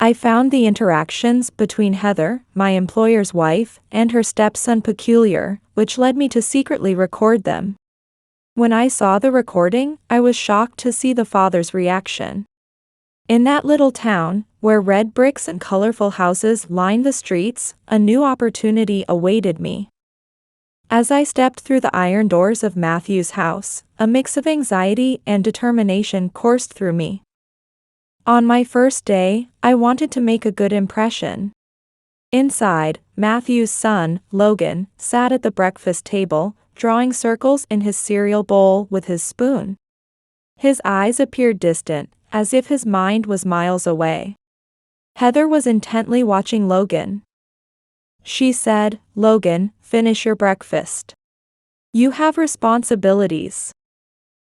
I found the interactions between Heather, my employer's wife, and her stepson peculiar, which led me to secretly record them. When I saw the recording, I was shocked to see the father's reaction. In that little town, where red bricks and colorful houses lined the streets, a new opportunity awaited me. As I stepped through the iron doors of Matthew's house, a mix of anxiety and determination coursed through me. On my first day, I wanted to make a good impression. Inside, Matthew's son, Logan, sat at the breakfast table, drawing circles in his cereal bowl with his spoon. His eyes appeared distant, as if his mind was miles away. Heather was intently watching Logan. She said, "Logan, finish your breakfast. You have responsibilities.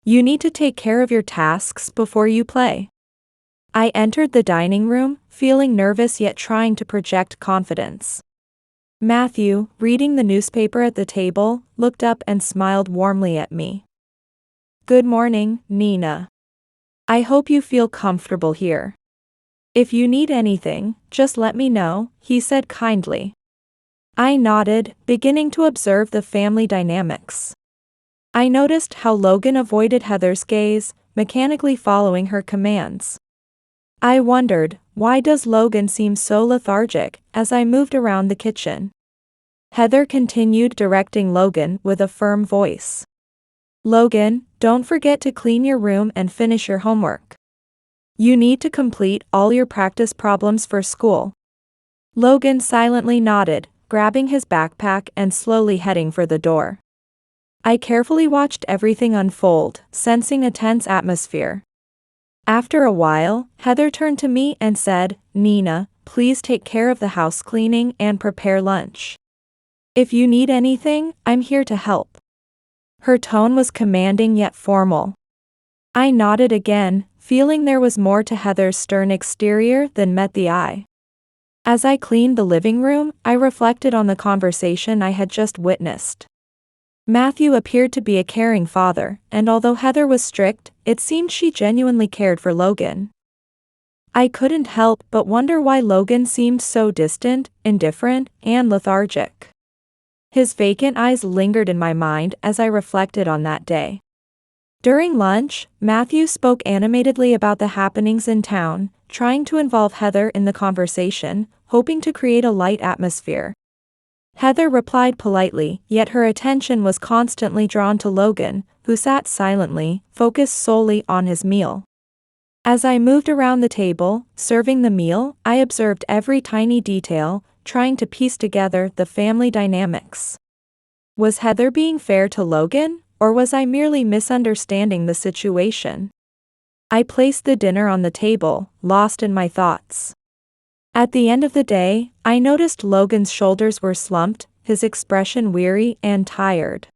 You need to take care of your tasks before you play." I entered the dining room, feeling nervous yet trying to project confidence. Matthew, reading the newspaper at the table, looked up and smiled warmly at me. "Good morning, Nina. I hope you feel comfortable here. If you need anything, just let me know," he said kindly. I nodded, beginning to observe the family dynamics. I noticed how Logan avoided Heather's gaze, mechanically following her commands. I wondered, why does Logan seem so lethargic, as I moved around the kitchen? Heather continued directing Logan with a firm voice. "Logan, don't forget to clean your room and finish your homework. You need to complete all your practice problems for school." Logan silently nodded, grabbing his backpack and slowly heading for the door. I carefully watched everything unfold, sensing a tense atmosphere. After a while, Heather turned to me and said, "Nina, please take care of the house cleaning and prepare lunch. If you need anything, I'm here to help." Her tone was commanding yet formal. I nodded again, feeling there was more to Heather's stern exterior than met the eye. As I cleaned the living room, I reflected on the conversation I had just witnessed. Matthew appeared to be a caring father, and although Heather was strict, it seemed she genuinely cared for Logan. I couldn't help but wonder why Logan seemed so distant, indifferent, and lethargic. His vacant eyes lingered in my mind as I reflected on that day. During lunch, Matthew spoke animatedly about the happenings in town, trying to involve Heather in the conversation, hoping to create a light atmosphere. Heather replied politely, yet her attention was constantly drawn to Logan, who sat silently, focused solely on his meal. As I moved around the table, serving the meal, I observed every tiny detail, trying to piece together the family dynamics. Was Heather being fair to Logan, or was I merely misunderstanding the situation? I placed the dinner on the table, lost in my thoughts. At the end of the day, I noticed Logan's shoulders were slumped, his expression weary and tired.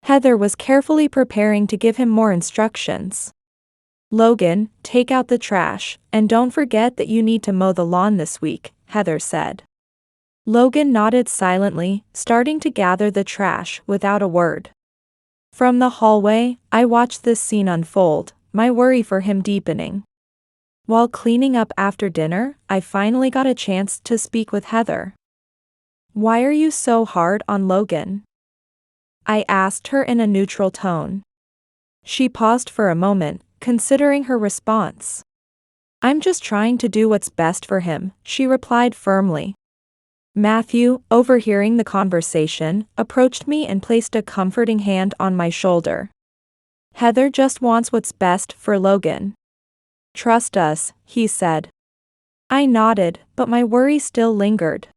Heather was carefully preparing to give him more instructions. "Logan, take out the trash, and don't forget that you need to mow the lawn this week," Heather said. Logan nodded silently, starting to gather the trash without a word. From the hallway, I watched this scene unfold, my worry for him deepening. While cleaning up after dinner, I finally got a chance to speak with Heather. "Why are you so hard on Logan?" I asked her in a neutral tone. She paused for a moment, considering her response. "I'm just trying to do what's best for him," she replied firmly. Matthew, overhearing the conversation, approached me and placed a comforting hand on my shoulder. "Heather just wants what's best for Logan. Trust us," he said. I nodded, but my worry still lingered.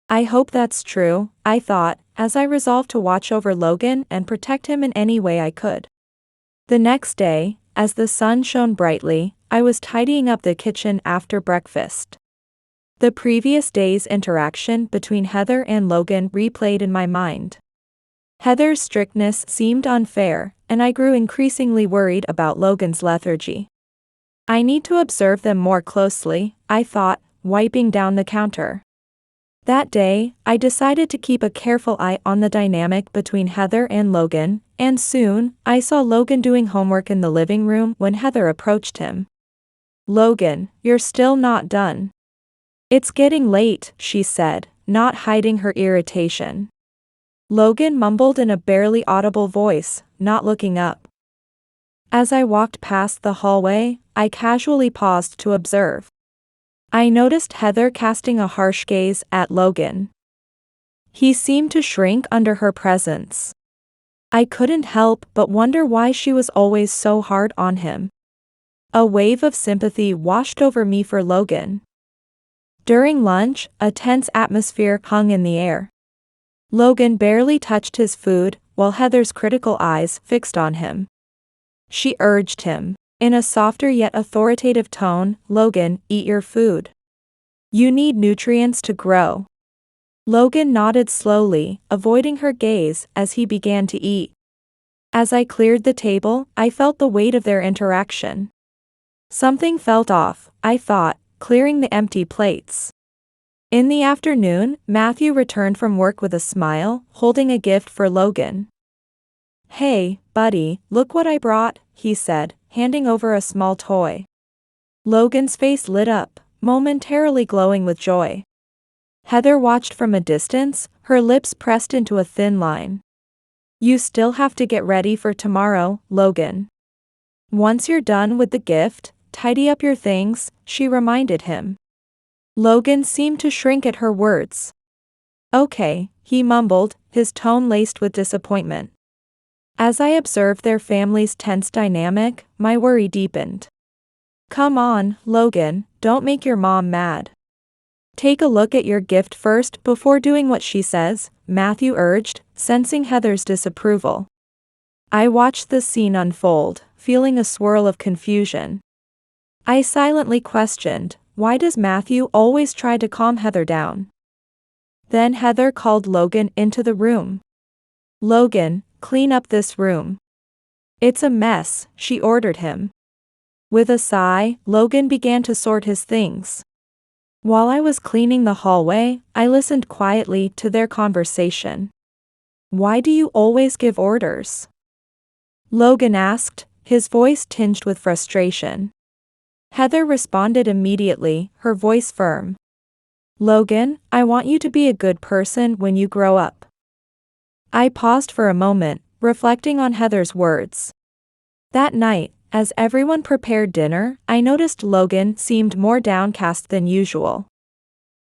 I hope that's true, I thought, as I resolved to watch over Logan and protect him in any way I could. The next day, as the sun shone brightly, I was tidying up the kitchen after breakfast. The previous day's interaction between Heather and Logan replayed in my mind. Heather's strictness seemed unfair, and I grew increasingly worried about Logan's lethargy. I need to observe them more closely, I thought, wiping down the counter. That day, I decided to keep a careful eye on the dynamic between Heather and Logan, and soon, I saw Logan doing homework in the living room when Heather approached him. Logan, you're still not done. It's getting late, she said, not hiding her irritation. Logan mumbled in a barely audible voice, not looking up. As I walked past the hallway, I casually paused to observe. I noticed Heather casting a harsh gaze at Logan. He seemed to shrink under her presence. I couldn't help but wonder why she was always so hard on him. A wave of sympathy washed over me for Logan. During lunch, a tense atmosphere hung in the air. Logan barely touched his food, while Heather's critical eyes fixed on him. She urged him, in a softer yet authoritative tone, "Logan, eat your food. You need nutrients to grow." Logan nodded slowly, avoiding her gaze as he began to eat. As I cleared the table, I felt the weight of their interaction. Something felt off, I thought, clearing the empty plates. In the afternoon, Matthew returned from work with a smile, holding a gift for Logan. "Hey, buddy, look what I brought," he said, handing over a small toy. Logan's face lit up, momentarily glowing with joy. Heather watched from a distance, her lips pressed into a thin line. "You still have to get ready for tomorrow, Logan. Once you're done with the gift, tidy up your things," she reminded him. Logan seemed to shrink at her words. "Okay," he mumbled, his tone laced with disappointment. As I observed their family's tense dynamic, my worry deepened. "Come on, Logan, don't make your mom mad. Take a look at your gift first before doing what she says," Matthew urged, sensing Heather's disapproval. I watched the scene unfold, feeling a swirl of confusion. I silently questioned, why does Matthew always try to calm Heather down? Then Heather called Logan into the room. "Logan, clean up this room. It's a mess," she ordered him. With a sigh, Logan began to sort his things. While I was cleaning the hallway, I listened quietly to their conversation. "Why do you always give orders?" Logan asked, his voice tinged with frustration. Heather responded immediately, her voice firm. "Logan, I want you to be a good person when you grow up." I paused for a moment, reflecting on Heather's words. That night, as everyone prepared dinner, I noticed Logan seemed more downcast than usual.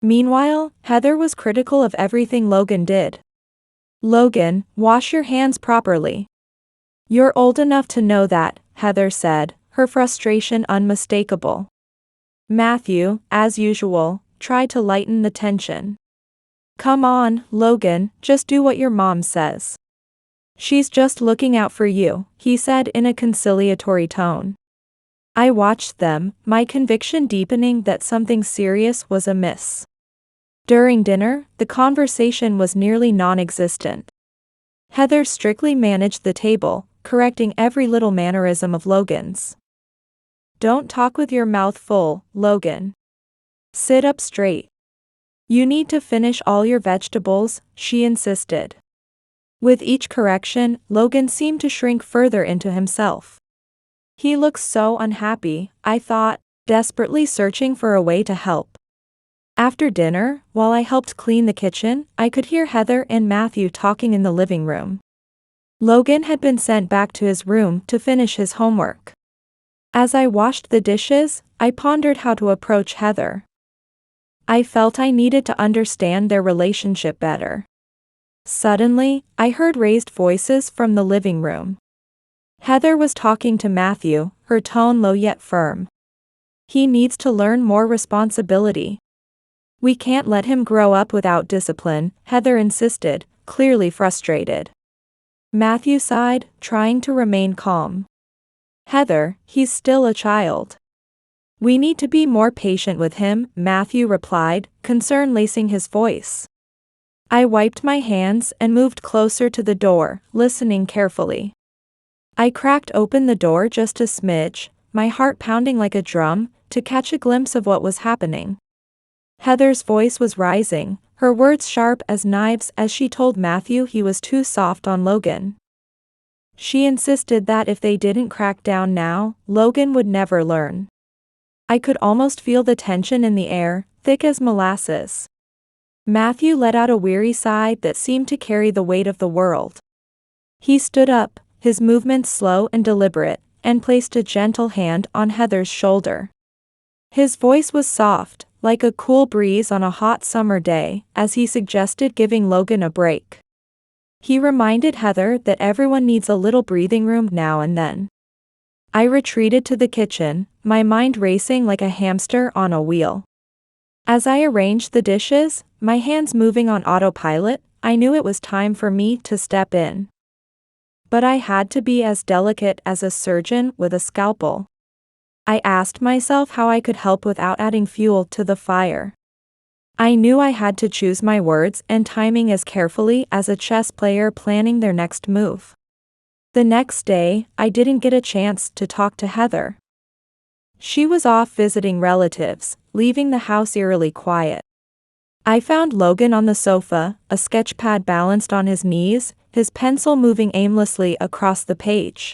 Meanwhile, Heather was critical of everything Logan did. "Logan, wash your hands properly. You're old enough to know that," Heather said, her frustration unmistakable. Matthew, as usual, tried to lighten the tension. "Come on, Logan, just do what your mom says. She's just looking out for you," he said in a conciliatory tone. I watched them, my conviction deepening that something serious was amiss. During dinner, the conversation was nearly non-existent. Heather strictly managed the table, correcting every little mannerism of Logan's. "Don't talk with your mouth full, Logan. Sit up straight. You need to finish all your vegetables," she insisted. With each correction, Logan seemed to shrink further into himself. He looked so unhappy, I thought, desperately searching for a way to help. After dinner, while I helped clean the kitchen, I could hear Heather and Matthew talking in the living room. Logan had been sent back to his room to finish his homework. As I washed the dishes, I pondered how to approach Heather. I felt I needed to understand their relationship better. Suddenly, I heard raised voices from the living room. Heather was talking to Matthew, her tone low yet firm. "He needs to learn more responsibility. We can't let him grow up without discipline," Heather insisted, clearly frustrated. Matthew sighed, trying to remain calm. "Heather, he's still a child. We need to be more patient with him," Matthew replied, concern lacing his voice. I wiped my hands and moved closer to the door, listening carefully. I cracked open the door just a smidge, my heart pounding like a drum, to catch a glimpse of what was happening. Heather's voice was rising, her words sharp as knives as she told Matthew he was too soft on Logan. She insisted that if they didn't crack down now, Logan would never learn. I could almost feel the tension in the air, thick as molasses. Matthew let out a weary sigh that seemed to carry the weight of the world. He stood up, his movements slow and deliberate, and placed a gentle hand on Heather's shoulder. His voice was soft, like a cool breeze on a hot summer day, as he suggested giving Logan a break. He reminded Heather that everyone needs a little breathing room now and then. I retreated to the kitchen, my mind racing like a hamster on a wheel. As I arranged the dishes, my hands moving on autopilot, I knew it was time for me to step in. But I had to be as delicate as a surgeon with a scalpel. I asked myself how I could help without adding fuel to the fire. I knew I had to choose my words and timing as carefully as a chess player planning their next move. The next day, I didn't get a chance to talk to Heather. She was off visiting relatives, leaving the house eerily quiet. I found Logan on the sofa, a sketchpad balanced on his knees, his pencil moving aimlessly across the page.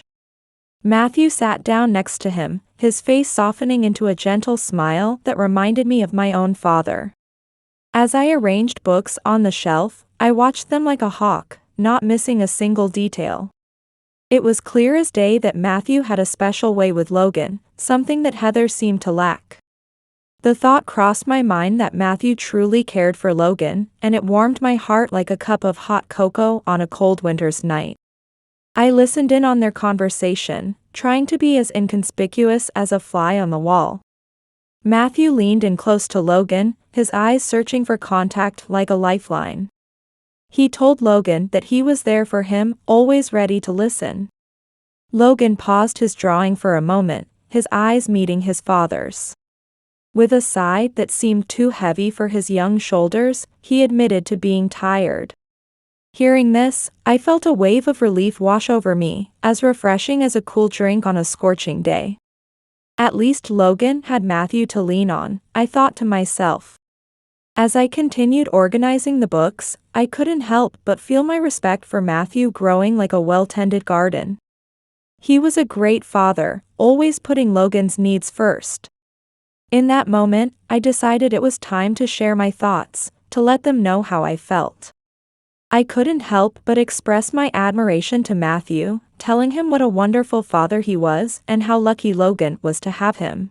Matthew sat down next to him, his face softening into a gentle smile that reminded me of my own father. As I arranged books on the shelf, I watched them like a hawk, not missing a single detail. It was clear as day that Matthew had a special way with Logan, something that Heather seemed to lack. The thought crossed my mind that Matthew truly cared for Logan, and it warmed my heart like a cup of hot cocoa on a cold winter's night. I listened in on their conversation, trying to be as inconspicuous as a fly on the wall. Matthew leaned in close to Logan, his eyes searching for contact like a lifeline. He told Logan that he was there for him, always ready to listen. Logan paused his drawing for a moment, his eyes meeting his father's. With a sigh that seemed too heavy for his young shoulders, he admitted to being tired. Hearing this, I felt a wave of relief wash over me, as refreshing as a cool drink on a scorching day. At least Logan had Matthew to lean on, I thought to myself. As I continued organizing the books, I couldn't help but feel my respect for Matthew growing like a well-tended garden. He was a great father, always putting Logan's needs first. In that moment, I decided it was time to share my thoughts, to let them know how I felt. I couldn't help but express my admiration to Matthew, telling him what a wonderful father he was and how lucky Logan was to have him.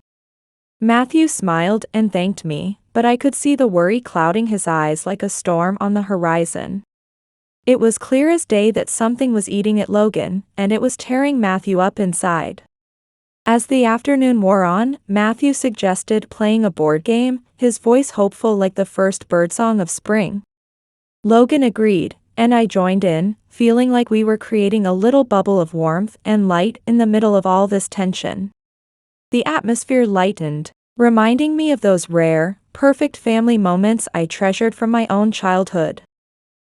Matthew smiled and thanked me, but I could see the worry clouding his eyes like a storm on the horizon. It was clear as day that something was eating at Logan, and it was tearing Matthew up inside. As the afternoon wore on, Matthew suggested playing a board game, his voice hopeful like the first birdsong of spring. Logan agreed, and I joined in, feeling like we were creating a little bubble of warmth and light in the middle of all this tension. The atmosphere lightened, reminding me of those rare, perfect family moments I treasured from my own childhood.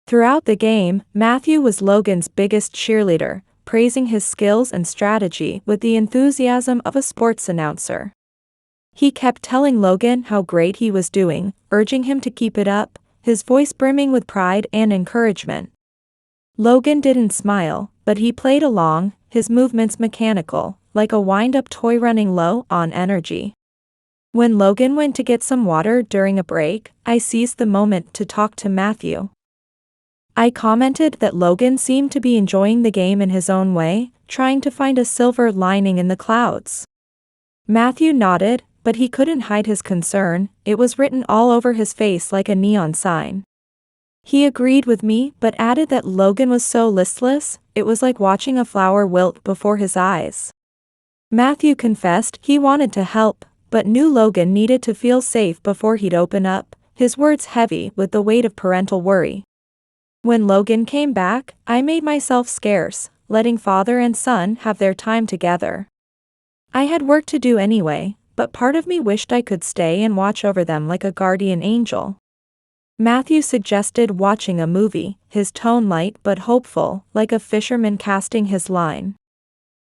Throughout the game, Matthew was Logan's biggest cheerleader, praising his skills and strategy with the enthusiasm of a sports announcer. He kept telling Logan how great he was doing, urging him to keep it up, his voice brimming with pride and encouragement. Logan didn't smile, but he played along, his movements mechanical, like a wind-up toy running low on energy. When Logan went to get some water during a break, I seized the moment to talk to Matthew. I commented that Logan seemed to be enjoying the game in his own way, trying to find a silver lining in the clouds. Matthew nodded, but he couldn't hide his concern, it was written all over his face like a neon sign. He agreed with me but added that Logan was so listless, it was like watching a flower wilt before his eyes. Matthew confessed he wanted to help, but knew Logan needed to feel safe before he'd open up, his words heavy with the weight of parental worry. When Logan came back, I made myself scarce, letting father and son have their time together. I had work to do anyway, but part of me wished I could stay and watch over them like a guardian angel. Matthew suggested watching a movie, his tone light but hopeful, like a fisherman casting his line.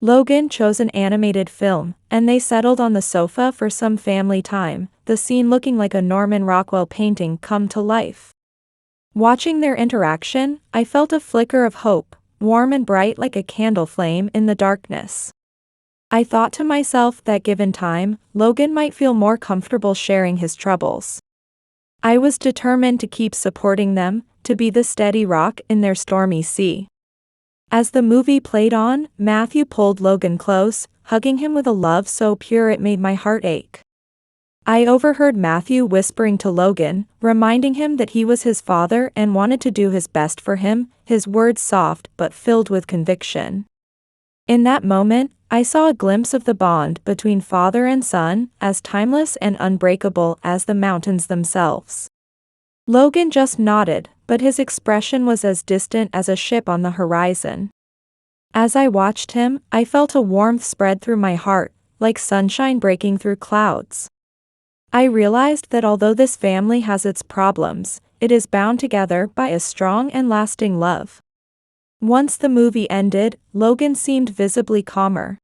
Logan chose an animated film, and they settled on the sofa for some family time, the scene looking like a Norman Rockwell painting come to life. Watching their interaction, I felt a flicker of hope, warm and bright like a candle flame in the darkness. I thought to myself that given time, Logan might feel more comfortable sharing his troubles. I was determined to keep supporting them, to be the steady rock in their stormy sea. As the movie played on, Matthew pulled Logan close, hugging him with a love so pure it made my heart ache. I overheard Matthew whispering to Logan, reminding him that he was his father and wanted to do his best for him, his words soft but filled with conviction. In that moment, I saw a glimpse of the bond between father and son, as timeless and unbreakable as the mountains themselves. Logan just nodded, but his expression was as distant as a ship on the horizon. As I watched him, I felt a warmth spread through my heart, like sunshine breaking through clouds. I realized that although this family has its problems, it is bound together by a strong and lasting love. Once the movie ended, Logan seemed visibly calmer.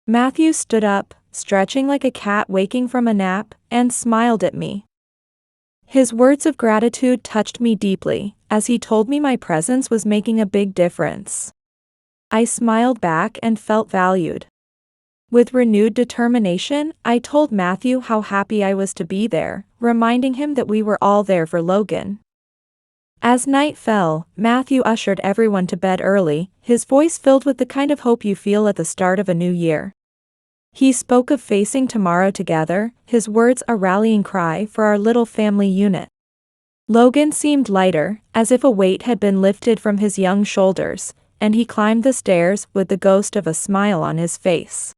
Matthew stood up, stretching like a cat waking from a nap, and smiled at me. His words of gratitude touched me deeply, as he told me my presence was making a big difference. I smiled back and felt valued. With renewed determination, I told Matthew how happy I was to be there, reminding him that we were all there for Logan. As night fell, Matthew ushered everyone to bed early, his voice filled with the kind of hope you feel at the start of a new year. He spoke of facing tomorrow together, his words a rallying cry for our little family unit. Logan seemed lighter, as if a weight had been lifted from his young shoulders, and he climbed the stairs with the ghost of a smile on his face.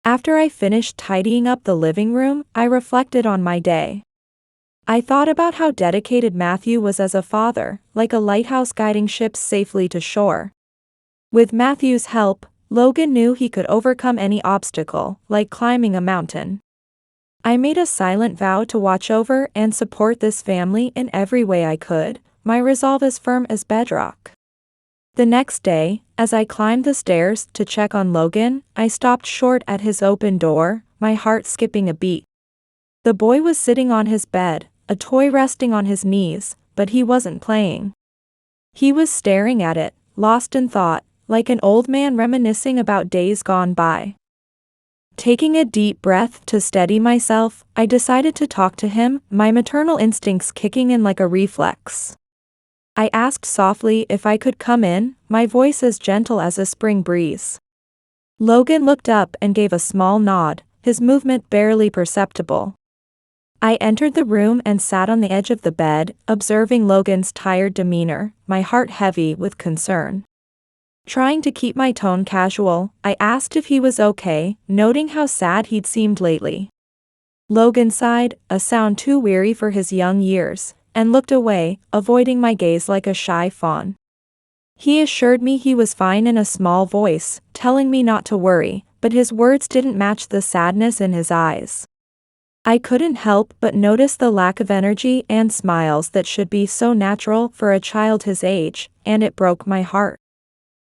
After I finished tidying up the living room, I reflected on my day. I thought about how dedicated Matthew was as a father, like a lighthouse guiding ships safely to shore. With Matthew's help, Logan knew he could overcome any obstacle, like climbing a mountain. I made a silent vow to watch over and support this family in every way I could, my resolve as firm as bedrock. The next day, as I climbed the stairs to check on Logan, I stopped short at his open door, my heart skipping a beat. The boy was sitting on his bed, a toy resting on his knees, but he wasn't playing. He was staring at it, lost in thought, like an old man reminiscing about days gone by. Taking a deep breath to steady myself, I decided to talk to him, my maternal instincts kicking in like a reflex. I asked softly if I could come in, my voice as gentle as a spring breeze. Logan looked up and gave a small nod, his movement barely perceptible. I entered the room and sat on the edge of the bed, observing Logan's tired demeanor, my heart heavy with concern. Trying to keep my tone casual, I asked if he was okay, noting how sad he'd seemed lately. Logan sighed, a sound too weary for his young years, and looked away, avoiding my gaze like a shy fawn. He assured me he was fine in a small voice, telling me not to worry, but his words didn't match the sadness in his eyes. I couldn't help but notice the lack of energy and smiles that should be so natural for a child his age, and it broke my heart.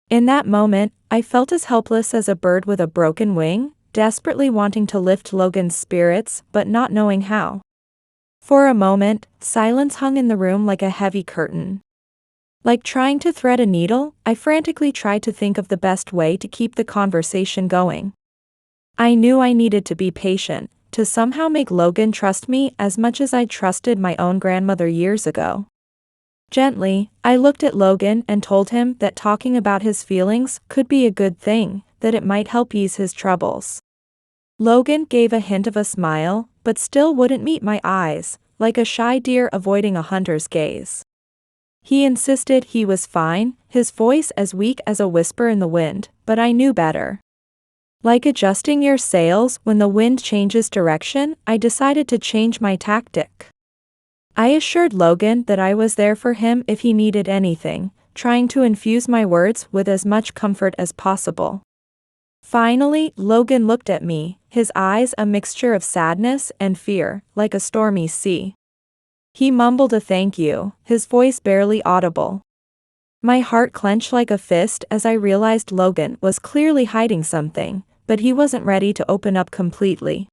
In that moment, I felt as helpless as a bird with a broken wing, desperately wanting to lift Logan's spirits but not knowing how. For a moment, silence hung in the room like a heavy curtain. Like trying to thread a needle, I frantically tried to think of the best way to keep the conversation going. I knew I needed to be patient, to somehow make Logan trust me as much as I trusted my own grandmother years ago. Gently, I looked at Logan and told him that talking about his feelings could be a good thing, that it might help ease his troubles. Logan gave a hint of a smile, but still wouldn't meet my eyes, like a shy deer avoiding a hunter's gaze. He insisted he was fine, his voice as weak as a whisper in the wind, but I knew better. Like adjusting your sails when the wind changes direction, I decided to change my tactic. I assured Logan that I was there for him if he needed anything, trying to infuse my words with as much comfort as possible. Finally, Logan looked at me, his eyes a mixture of sadness and fear, like a stormy sea. He mumbled a thank you, his voice barely audible. My heart clenched like a fist as I realized Logan was clearly hiding something, but he wasn't ready to open up completely.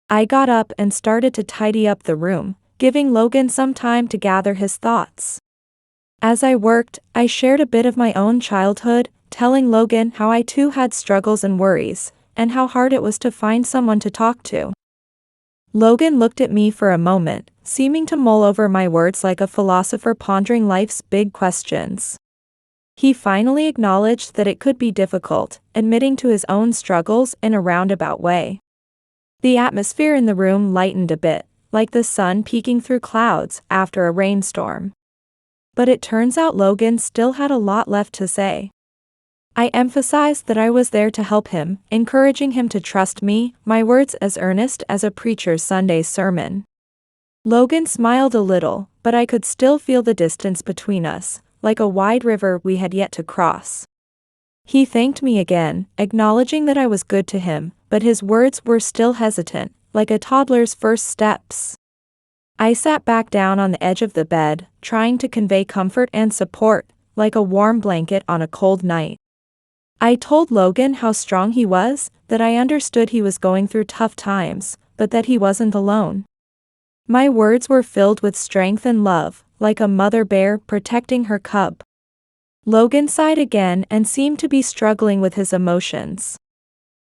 I got up and started to tidy up the room, giving Logan some time to gather his thoughts. As I worked, I shared a bit of my own childhood, telling Logan how I too had struggles and worries, and how hard it was to find someone to talk to. Logan looked at me for a moment, seeming to mull over my words like a philosopher pondering life's big questions. He finally acknowledged that it could be difficult, admitting to his own struggles in a roundabout way. The atmosphere in the room lightened a bit, like the sun peeking through clouds after a rainstorm. But it turns out Logan still had a lot left to say. I emphasized that I was there to help him, encouraging him to trust me, my words as earnest as a preacher's Sunday sermon. Logan smiled a little, but I could still feel the distance between us, like a wide river we had yet to cross. He thanked me again, acknowledging that I was good to him, but his words were still hesitant, like a toddler's first steps. I sat back down on the edge of the bed, trying to convey comfort and support, like a warm blanket on a cold night. I told Logan how strong he was, that I understood he was going through tough times, but that he wasn't alone. My words were filled with strength and love, like a mother bear protecting her cub. Logan sighed again and seemed to be struggling with his emotions.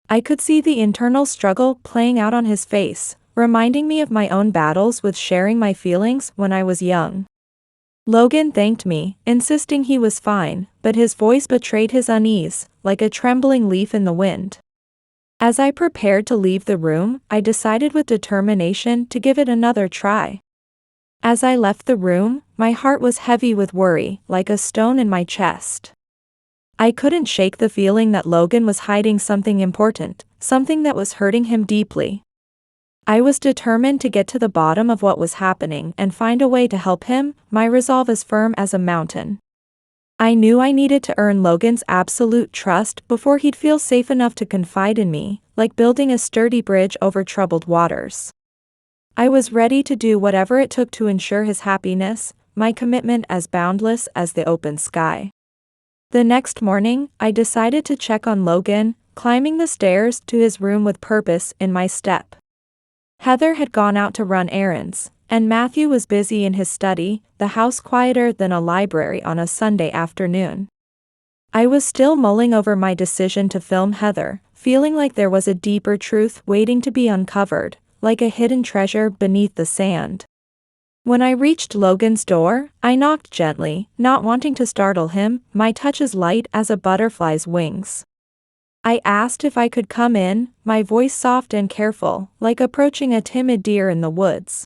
I could see the internal struggle playing out on his face, reminding me of my own battles with sharing my feelings when I was young. Logan thanked me, insisting he was fine, but his voice betrayed his unease, like a trembling leaf in the wind. As I prepared to leave the room, I decided with determination to give it another try. As I left the room, my heart was heavy with worry, like a stone in my chest. I couldn't shake the feeling that Logan was hiding something important, something that was hurting him deeply. I was determined to get to the bottom of what was happening and find a way to help him, my resolve as firm as a mountain. I knew I needed to earn Logan's absolute trust before he'd feel safe enough to confide in me, like building a sturdy bridge over troubled waters. I was ready to do whatever it took to ensure his happiness, my commitment as boundless as the open sky. The next morning, I decided to check on Logan, climbing the stairs to his room with purpose in my step. Heather had gone out to run errands, and Matthew was busy in his study, the house quieter than a library on a Sunday afternoon. I was still mulling over my decision to film Heather, feeling like there was a deeper truth waiting to be uncovered, like a hidden treasure beneath the sand. When I reached Logan's door, I knocked gently, not wanting to startle him, my touch as light as a butterfly's wings. I asked if I could come in, my voice soft and careful, like approaching a timid deer in the woods.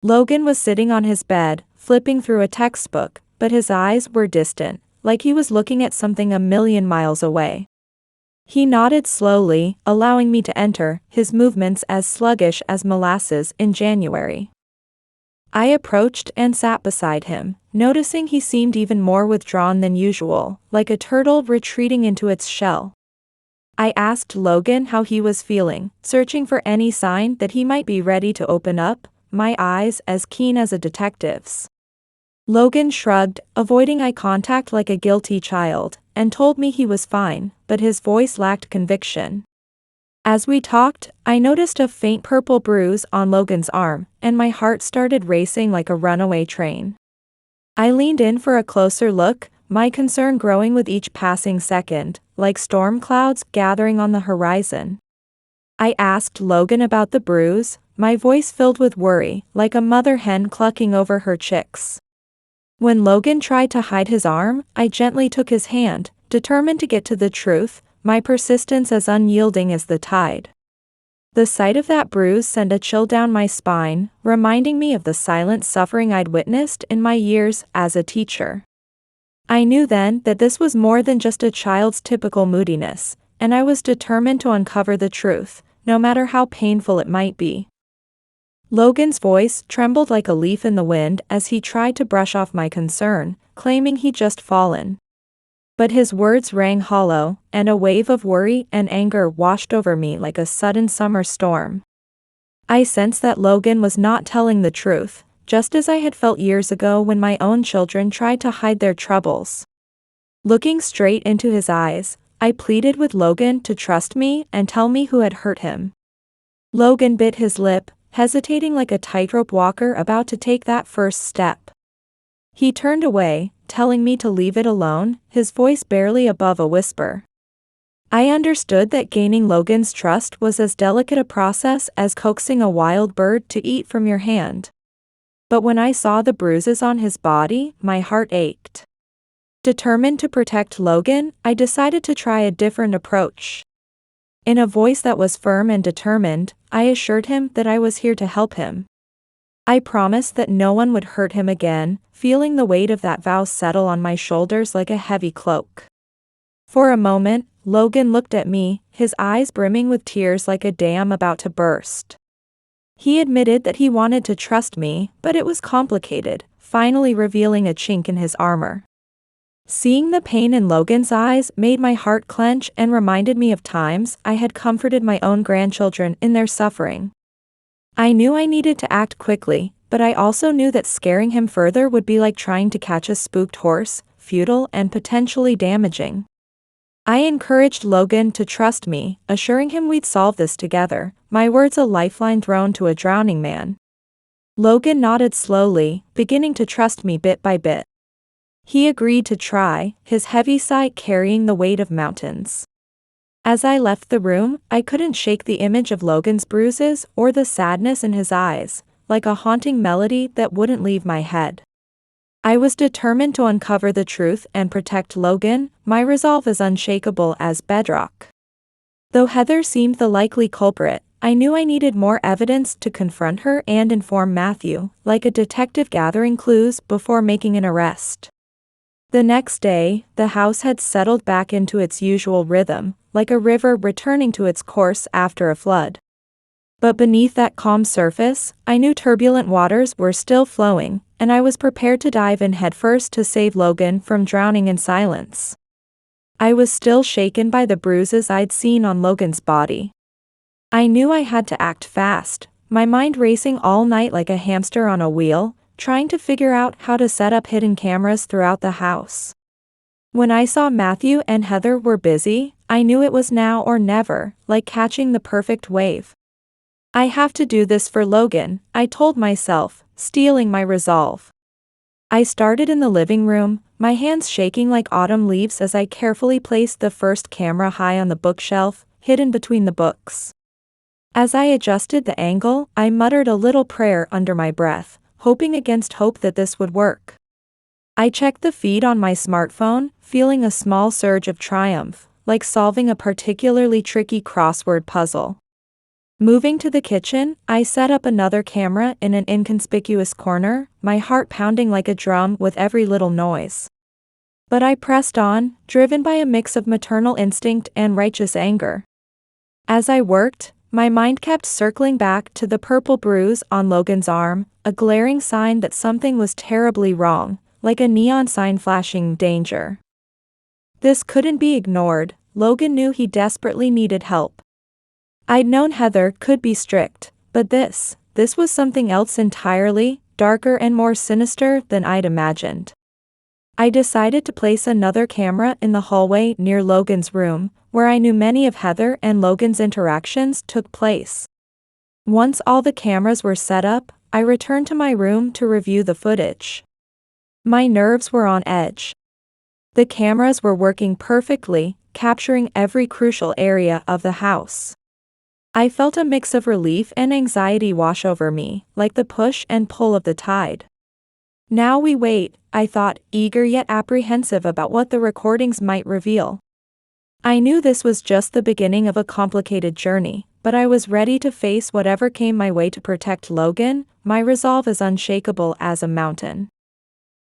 Logan was sitting on his bed, flipping through a textbook, but his eyes were distant, like he was looking at something a million miles away. He nodded slowly, allowing me to enter, his movements as sluggish as molasses in January. I approached and sat beside him, noticing he seemed even more withdrawn than usual, like a turtle retreating into its shell. I asked Logan how he was feeling, searching for any sign that he might be ready to open up, my eyes as keen as a detective's. Logan shrugged, avoiding eye contact like a guilty child, and told me he was fine, but his voice lacked conviction. As we talked, I noticed a faint purple bruise on Logan's arm, and my heart started racing like a runaway train. I leaned in for a closer look, my concern growing with each passing second, like storm clouds gathering on the horizon. I asked Logan about the bruise, my voice filled with worry, like a mother hen clucking over her chicks. When Logan tried to hide his arm, I gently took his hand, determined to get to the truth, my persistence as unyielding as the tide. The sight of that bruise sent a chill down my spine, reminding me of the silent suffering I'd witnessed in my years as a teacher. I knew then that this was more than just a child's typical moodiness, and I was determined to uncover the truth, no matter how painful it might be. Logan's voice trembled like a leaf in the wind as he tried to brush off my concern, claiming he'd just fallen. But his words rang hollow, and a wave of worry and anger washed over me like a sudden summer storm. I sensed that Logan was not telling the truth, just as I had felt years ago when my own children tried to hide their troubles. Looking straight into his eyes, I pleaded with Logan to trust me and tell me who had hurt him. Logan bit his lip, hesitating like a tightrope walker about to take that first step. He turned away, telling me to leave it alone, his voice barely above a whisper. I understood that gaining Logan's trust was as delicate a process as coaxing a wild bird to eat from your hand. But when I saw the bruises on his body, my heart ached. Determined to protect Logan, I decided to try a different approach. In a voice that was firm and determined, I assured him that I was here to help him. I promised that no one would hurt him again, feeling the weight of that vow settle on my shoulders like a heavy cloak. For a moment, Logan looked at me, his eyes brimming with tears like a dam about to burst. He admitted that he wanted to trust me, but it was complicated, finally revealing a chink in his armor. Seeing the pain in Logan's eyes made my heart clench and reminded me of times I had comforted my own grandchildren in their suffering. I knew I needed to act quickly, but I also knew that scaring him further would be like trying to catch a spooked horse, futile and potentially damaging. I encouraged Logan to trust me, assuring him we'd solve this together, my words a lifeline thrown to a drowning man. Logan nodded slowly, beginning to trust me bit by bit. He agreed to try, his heavy sigh carrying the weight of mountains. As I left the room, I couldn't shake the image of Logan's bruises or the sadness in his eyes, like a haunting melody that wouldn't leave my head. I was determined to uncover the truth and protect Logan, my resolve as unshakable as bedrock. Though Heather seemed the likely culprit, I knew I needed more evidence to confront her and inform Matthew, like a detective gathering clues before making an arrest. The next day, the house had settled back into its usual rhythm, like a river returning to its course after a flood. But beneath that calm surface, I knew turbulent waters were still flowing, and I was prepared to dive in headfirst to save Logan from drowning in silence. I was still shaken by the bruises I'd seen on Logan's body. I knew I had to act fast, my mind racing all night like a hamster on a wheel, trying to figure out how to set up hidden cameras throughout the house. When I saw Matthew and Heather were busy, I knew it was now or never, like catching the perfect wave. I have to do this for Logan, I told myself, steeling my resolve. I started in the living room, my hands shaking like autumn leaves as I carefully placed the first camera high on the bookshelf, hidden between the books. As I adjusted the angle, I muttered a little prayer under my breath, hoping against hope that this would work. I checked the feed on my smartphone, feeling a small surge of triumph, like solving a particularly tricky crossword puzzle. Moving to the kitchen, I set up another camera in an inconspicuous corner, my heart pounding like a drum with every little noise. But I pressed on, driven by a mix of maternal instinct and righteous anger. As I worked, my mind kept circling back to the purple bruise on Logan's arm, a glaring sign that something was terribly wrong, like a neon sign flashing danger. This couldn't be ignored, Logan knew he desperately needed help. I'd known Heather could be strict, but this was something else entirely, darker and more sinister than I'd imagined. I decided to place another camera in the hallway near Logan's room, where I knew many of Heather and Logan's interactions took place. Once all the cameras were set up, I returned to my room to review the footage. My nerves were on edge. The cameras were working perfectly, capturing every crucial area of the house. I felt a mix of relief and anxiety wash over me, like the push and pull of the tide. Now we wait, I thought, eager yet apprehensive about what the recordings might reveal. I knew this was just the beginning of a complicated journey, but I was ready to face whatever came my way to protect Logan, my resolve as unshakable as a mountain.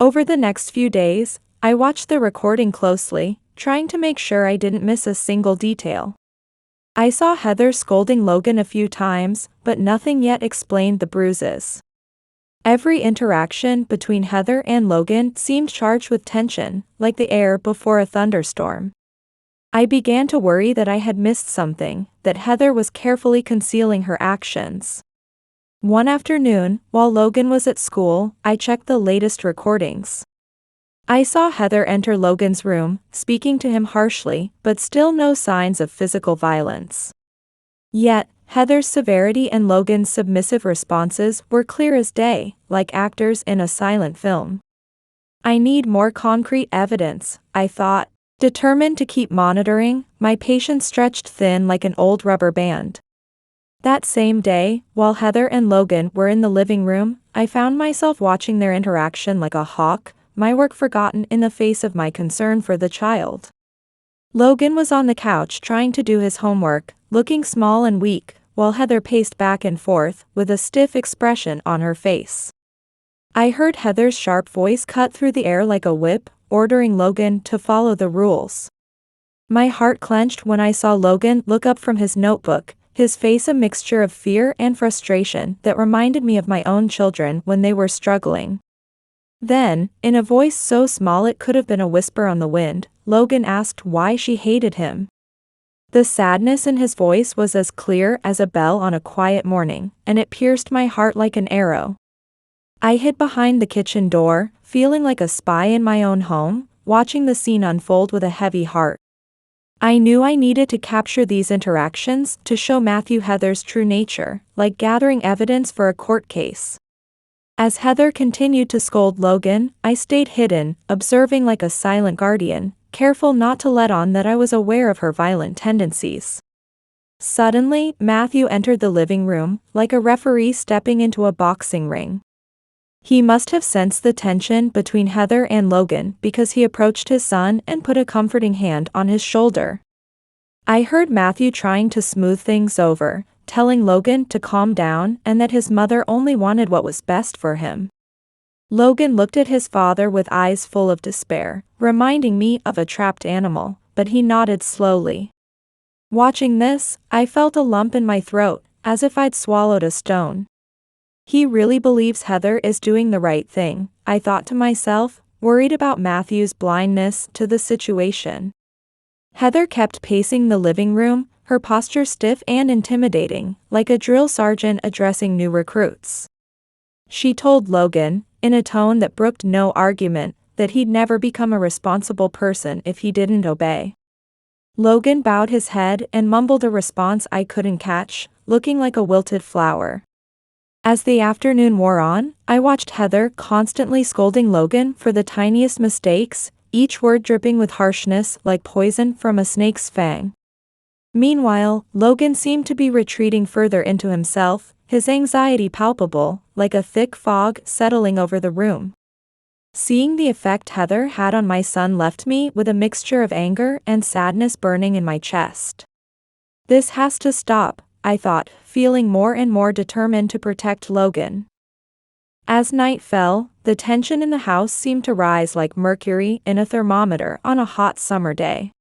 Over the next few days, I watched the recording closely, trying to make sure I didn't miss a single detail. I saw Heather scolding Logan a few times, but nothing yet explained the bruises. Every interaction between Heather and Logan seemed charged with tension, like the air before a thunderstorm. I began to worry that I had missed something, that Heather was carefully concealing her actions. One afternoon, while Logan was at school, I checked the latest recordings. I saw Heather enter Logan's room, speaking to him harshly, but still no signs of physical violence. Yet, Heather's severity and Logan's submissive responses were clear as day, like actors in a silent film. I need more concrete evidence, I thought. Determined to keep monitoring, my patience stretched thin like an old rubber band. That same day, while Heather and Logan were in the living room, I found myself watching their interaction like a hawk, my work forgotten in the face of my concern for the child. Logan was on the couch trying to do his homework, looking small and weak, while Heather paced back and forth, with a stiff expression on her face. I heard Heather's sharp voice cut through the air like a whip, ordering Logan to follow the rules. My heart clenched when I saw Logan look up from his notebook, his face a mixture of fear and frustration that reminded me of my own children when they were struggling. Then, in a voice so small it could have been a whisper on the wind, Logan asked why she hated him. The sadness in his voice was as clear as a bell on a quiet morning, and it pierced my heart like an arrow. I hid behind the kitchen door, feeling like a spy in my own home, watching the scene unfold with a heavy heart. I knew I needed to capture these interactions to show Matthew Heather's true nature, like gathering evidence for a court case. As Heather continued to scold Logan, I stayed hidden, observing like a silent guardian, careful not to let on that I was aware of her violent tendencies. Suddenly, Matthew entered the living room, like a referee stepping into a boxing ring. He must have sensed the tension between Heather and Logan because he approached his son and put a comforting hand on his shoulder. I heard Matthew trying to smooth things over, telling Logan to calm down and that his mother only wanted what was best for him. Logan looked at his father with eyes full of despair, reminding me of a trapped animal, but he nodded slowly. Watching this, I felt a lump in my throat, as if I'd swallowed a stone. He really believes Heather is doing the right thing, I thought to myself, worried about Matthew's blindness to the situation. Heather kept pacing the living room, her posture stiff and intimidating, like a drill sergeant addressing new recruits. She told Logan, in a tone that brooked no argument, that he'd never become a responsible person if he didn't obey. Logan bowed his head and mumbled a response I couldn't catch, looking like a wilted flower. As the afternoon wore on, I watched Heather constantly scolding Logan for the tiniest mistakes, each word dripping with harshness like poison from a snake's fang. Meanwhile, Logan seemed to be retreating further into himself, his anxiety palpable, like a thick fog settling over the room. Seeing the effect Heather had on my son left me with a mixture of anger and sadness burning in my chest. This has to stop, I thought, feeling more and more determined to protect Logan. As night fell, the tension in the house seemed to rise like mercury in a thermometer on a hot summer day.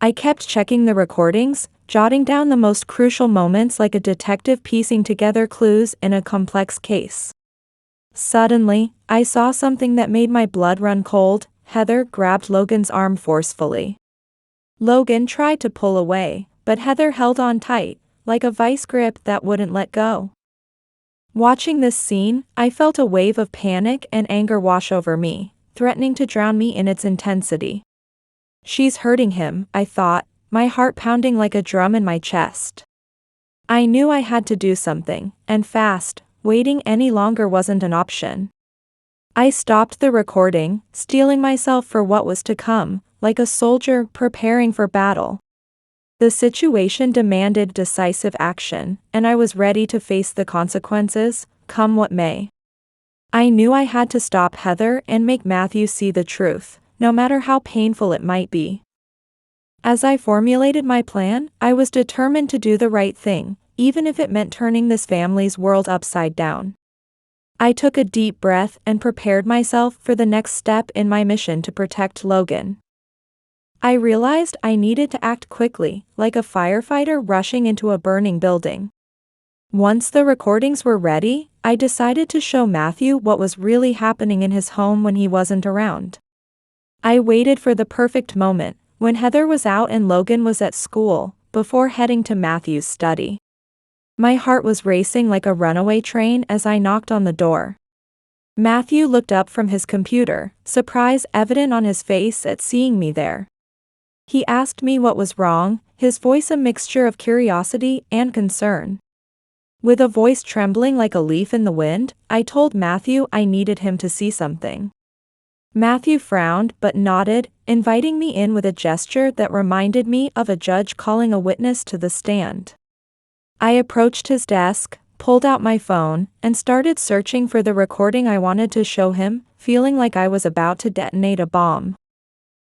I kept checking the recordings, jotting down the most crucial moments like a detective piecing together clues in a complex case. Suddenly, I saw something that made my blood run cold. Heather grabbed Logan's arm forcefully. Logan tried to pull away, but Heather held on tight, like a vice grip that wouldn't let go. Watching this scene, I felt a wave of panic and anger wash over me, threatening to drown me in its intensity. She's hurting him, I thought, my heart pounding like a drum in my chest. I knew I had to do something, and fast. Waiting any longer wasn't an option. I stopped the recording, steeling myself for what was to come, like a soldier preparing for battle. The situation demanded decisive action, and I was ready to face the consequences, come what may. I knew I had to stop Heather and make Matthew see the truth, no matter how painful it might be. As I formulated my plan, I was determined to do the right thing, even if it meant turning this family's world upside down. I took a deep breath and prepared myself for the next step in my mission to protect Logan. I realized I needed to act quickly, like a firefighter rushing into a burning building. Once the recordings were ready, I decided to show Matthew what was really happening in his home when he wasn't around. I waited for the perfect moment, when Heather was out and Logan was at school, before heading to Matthew's study. My heart was racing like a runaway train as I knocked on the door. Matthew looked up from his computer, surprise evident on his face at seeing me there. He asked me what was wrong, his voice a mixture of curiosity and concern. With a voice trembling like a leaf in the wind, I told Matthew I needed him to see something. Matthew frowned but nodded, inviting me in with a gesture that reminded me of a judge calling a witness to the stand. I approached his desk, pulled out my phone, and started searching for the recording I wanted to show him, feeling like I was about to detonate a bomb.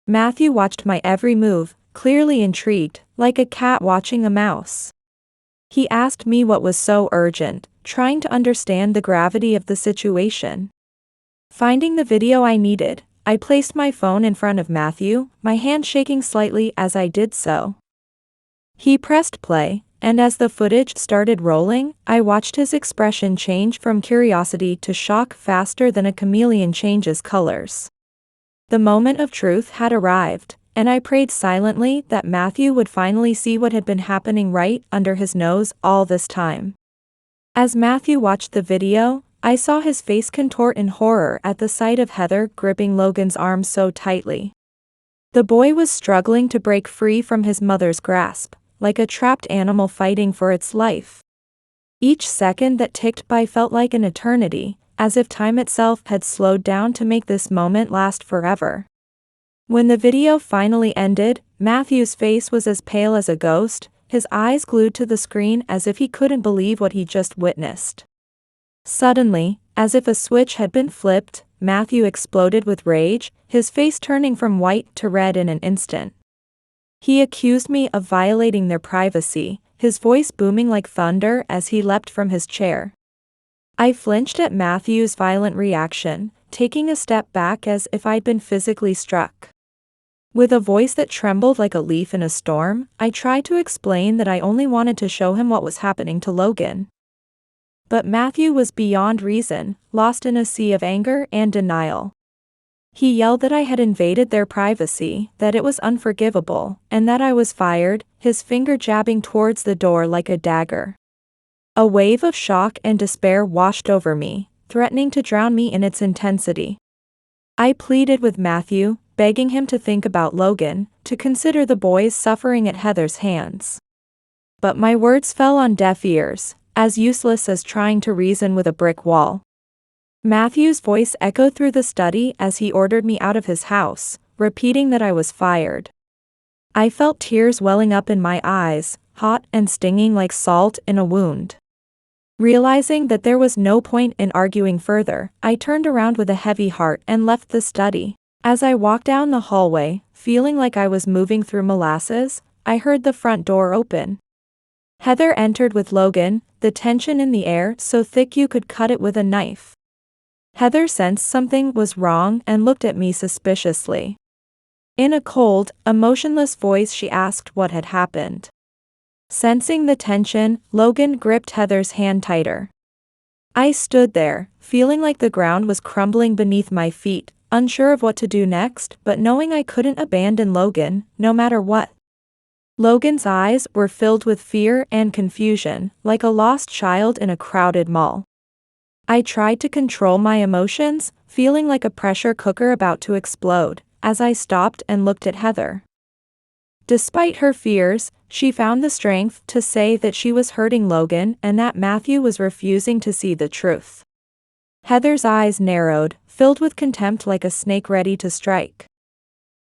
Matthew watched my every move, clearly intrigued, like a cat watching a mouse. He asked me what was so urgent, trying to understand the gravity of the situation. Finding the video I needed, I placed my phone in front of Matthew, my hand shaking slightly as I did so. He pressed play, and as the footage started rolling, I watched his expression change from curiosity to shock faster than a chameleon changes colors. The moment of truth had arrived, and I prayed silently that Matthew would finally see what had been happening right under his nose all this time. As Matthew watched the video, I saw his face contort in horror at the sight of Heather gripping Logan's arm so tightly. The boy was struggling to break free from his mother's grasp, like a trapped animal fighting for its life. Each second that ticked by felt like an eternity, as if time itself had slowed down to make this moment last forever. When the video finally ended, Matthew's face was as pale as a ghost, his eyes glued to the screen as if he couldn't believe what he just witnessed. Suddenly, as if a switch had been flipped, Matthew exploded with rage, his face turning from white to red in an instant. He accused me of violating their privacy, his voice booming like thunder as he leapt from his chair. I flinched at Matthew's violent reaction, taking a step back as if I'd been physically struck. With a voice that trembled like a leaf in a storm, I tried to explain that I only wanted to show him what was happening to Logan. But Matthew was beyond reason, lost in a sea of anger and denial. He yelled that I had invaded their privacy, that it was unforgivable, and that I was fired, his finger jabbing towards the door like a dagger. A wave of shock and despair washed over me, threatening to drown me in its intensity. I pleaded with Matthew, begging him to think about Logan, to consider the boy's suffering at Heather's hands. But my words fell on deaf ears, as useless as trying to reason with a brick wall. Matthew's voice echoed through the study as he ordered me out of his house, repeating that I was fired. I felt tears welling up in my eyes, hot and stinging like salt in a wound. Realizing that there was no point in arguing further, I turned around with a heavy heart and left the study. As I walked down the hallway, feeling like I was moving through molasses, I heard the front door open. Heather entered with Logan, the tension in the air so thick you could cut it with a knife. Heather sensed something was wrong and looked at me suspiciously. In a cold, emotionless voice she asked what had happened. Sensing the tension, Logan gripped Heather's hand tighter. I stood there, feeling like the ground was crumbling beneath my feet, unsure of what to do next, but knowing I couldn't abandon Logan, no matter what. Logan's eyes were filled with fear and confusion, like a lost child in a crowded mall. I tried to control my emotions, feeling like a pressure cooker about to explode, as I stopped and looked at Heather. Despite her fears, she found the strength to say that she was hurting Logan and that Matthew was refusing to see the truth. Heather's eyes narrowed, filled with contempt like a snake ready to strike.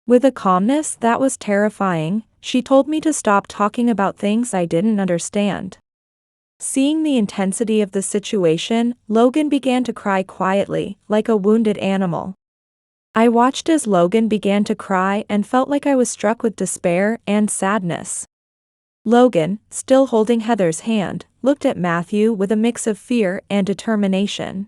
With a calmness that was terrifying, she told me to stop talking about things I didn't understand. Seeing the intensity of the situation, Logan began to cry quietly, like a wounded animal. I watched as Logan began to cry and felt like I was struck with despair and sadness. Logan, still holding Heather's hand, looked at Matthew with a mix of fear and determination.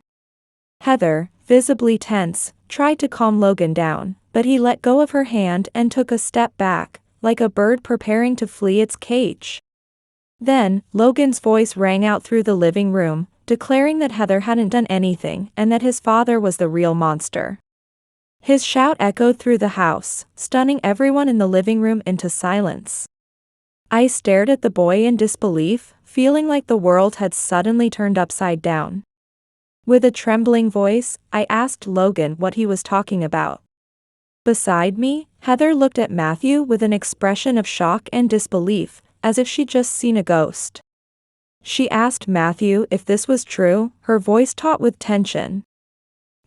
Heather, visibly tense, tried to calm Logan down, but he let go of her hand and took a step back, like a bird preparing to flee its cage. Then, Logan's voice rang out through the living room, declaring that Heather hadn't done anything and that his father was the real monster. His shout echoed through the house, stunning everyone in the living room into silence. I stared at the boy in disbelief, feeling like the world had suddenly turned upside down. With a trembling voice, I asked Logan what he was talking about. Beside me, Heather looked at Matthew with an expression of shock and disbelief, as if she'd just seen a ghost. She asked Matthew if this was true, her voice taut with tension.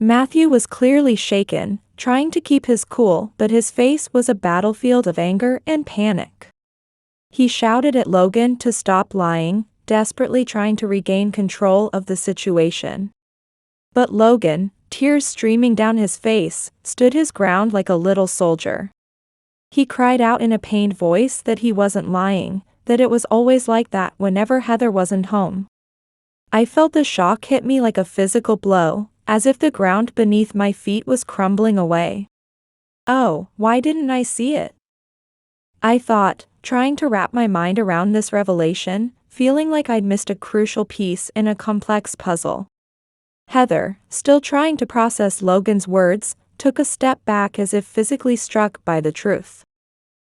Matthew was clearly shaken, trying to keep his cool, but his face was a battlefield of anger and panic. He shouted at Logan to stop lying, desperately trying to regain control of the situation. But Logan, tears streaming down his face, stood his ground like a little soldier. He cried out in a pained voice that he wasn't lying, that it was always like that whenever Heather wasn't home. I felt the shock hit me like a physical blow, as if the ground beneath my feet was crumbling away. Oh, why didn't I see it? I thought, trying to wrap my mind around this revelation, feeling like I'd missed a crucial piece in a complex puzzle. Heather, still trying to process Logan's words, took a step back as if physically struck by the truth.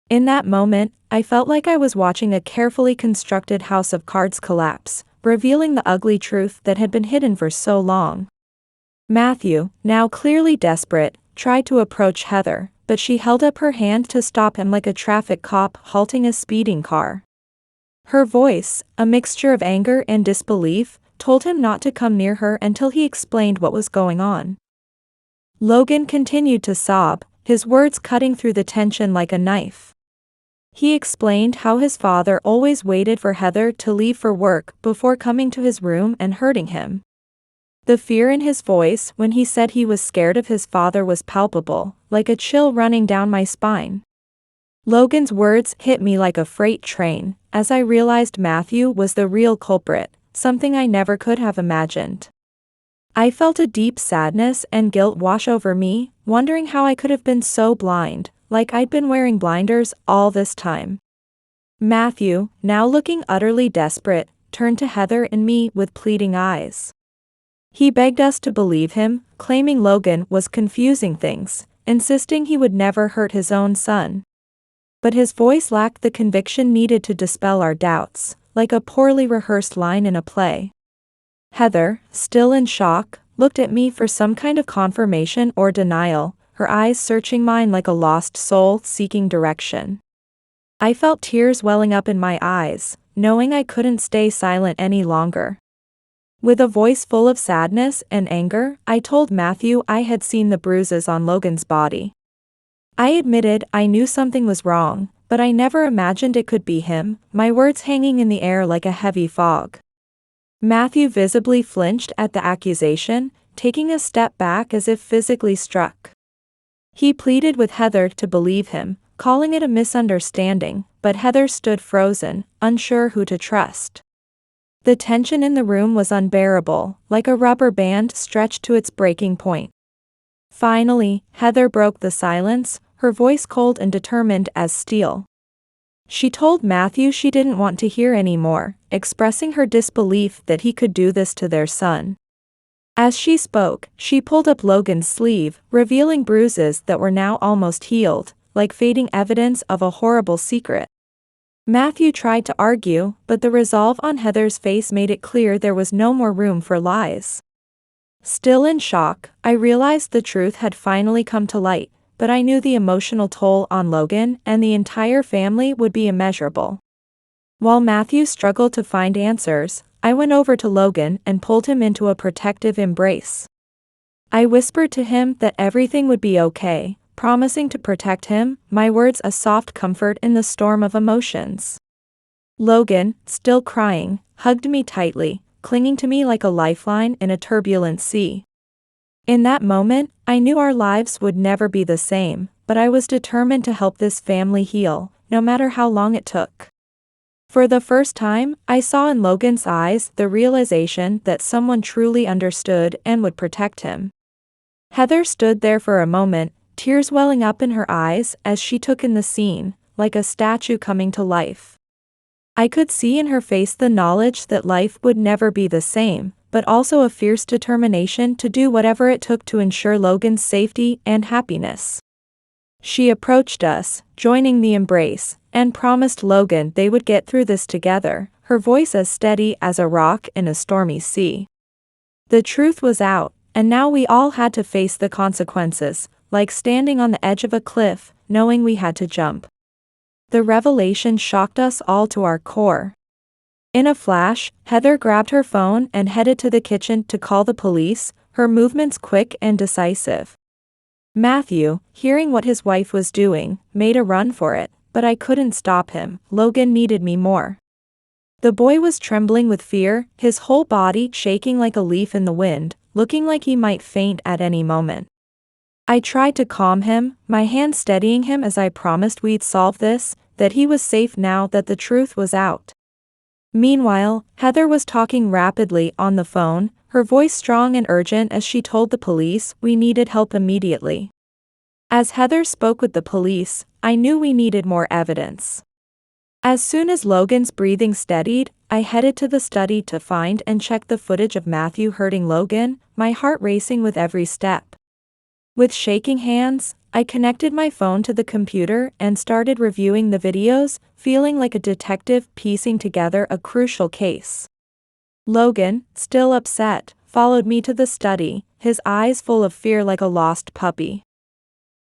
In that moment, I felt like I was watching a carefully constructed house of cards collapse, revealing the ugly truth that had been hidden for so long. Matthew, now clearly desperate, tried to approach Heather, but she held up her hand to stop him like a traffic cop halting a speeding car. Her voice, a mixture of anger and disbelief, told him not to come near her until he explained what was going on. Logan continued to sob, his words cutting through the tension like a knife. He explained how his father always waited for Heather to leave for work before coming to his room and hurting him. The fear in his voice when he said he was scared of his father was palpable, like a chill running down my spine. Logan's words hit me like a freight train, as I realized Matthew was the real culprit, something I never could have imagined. I felt a deep sadness and guilt wash over me, wondering how I could have been so blind, like I'd been wearing blinders all this time. Matthew, now looking utterly desperate, turned to Heather and me with pleading eyes. He begged us to believe him, claiming Logan was confusing things, insisting he would never hurt his own son. But his voice lacked the conviction needed to dispel our doubts, like a poorly rehearsed line in a play. Heather, still in shock, looked at me for some kind of confirmation or denial, her eyes searching mine like a lost soul seeking direction. I felt tears welling up in my eyes, knowing I couldn't stay silent any longer. With a voice full of sadness and anger, I told Matthew I had seen the bruises on Logan's body. I admitted I knew something was wrong, but I never imagined it could be him, my words hanging in the air like a heavy fog. Matthew visibly flinched at the accusation, taking a step back as if physically struck. He pleaded with Heather to believe him, calling it a misunderstanding, but Heather stood frozen, unsure who to trust. The tension in the room was unbearable, like a rubber band stretched to its breaking point. Finally, Heather broke the silence, her voice cold and determined as steel. She told Matthew she didn't want to hear anymore, expressing her disbelief that he could do this to their son. As she spoke, she pulled up Logan's sleeve, revealing bruises that were now almost healed, like fading evidence of a horrible secret. Matthew tried to argue, but the resolve on Heather's face made it clear there was no more room for lies. Still in shock, I realized the truth had finally come to light, but I knew the emotional toll on Logan and the entire family would be immeasurable. While Matthew struggled to find answers, I went over to Logan and pulled him into a protective embrace. I whispered to him that everything would be okay, promising to protect him, my words a soft comfort in the storm of emotions. Logan, still crying, hugged me tightly, clinging to me like a lifeline in a turbulent sea. In that moment, I knew our lives would never be the same, but I was determined to help this family heal, no matter how long it took. For the first time, I saw in Logan's eyes the realization that someone truly understood and would protect him. Heather stood there for a moment, tears welling up in her eyes as she took in the scene, like a statue coming to life. I could see in her face the knowledge that life would never be the same, but also a fierce determination to do whatever it took to ensure Logan's safety and happiness. She approached us, joining the embrace, and promised Logan they would get through this together, her voice as steady as a rock in a stormy sea. The truth was out, and now we all had to face the consequences, like standing on the edge of a cliff, knowing we had to jump. The revelation shocked us all to our core. In a flash, Heather grabbed her phone and headed to the kitchen to call the police, her movements quick and decisive. Matthew, hearing what his wife was doing, made a run for it, but I couldn't stop him. Logan needed me more. The boy was trembling with fear, his whole body shaking like a leaf in the wind, looking like he might faint at any moment. I tried to calm him, my hand steadying him as I promised we'd solve this, that he was safe now that the truth was out. Meanwhile, Heather was talking rapidly on the phone, her voice strong and urgent as she told the police we needed help immediately. As Heather spoke with the police, I knew we needed more evidence. As soon as Logan's breathing steadied, I headed to the study to find and check the footage of Matthew hurting Logan, my heart racing with every step. With shaking hands, I connected my phone to the computer and started reviewing the videos, feeling like a detective piecing together a crucial case. Logan, still upset, followed me to the study, his eyes full of fear like a lost puppy.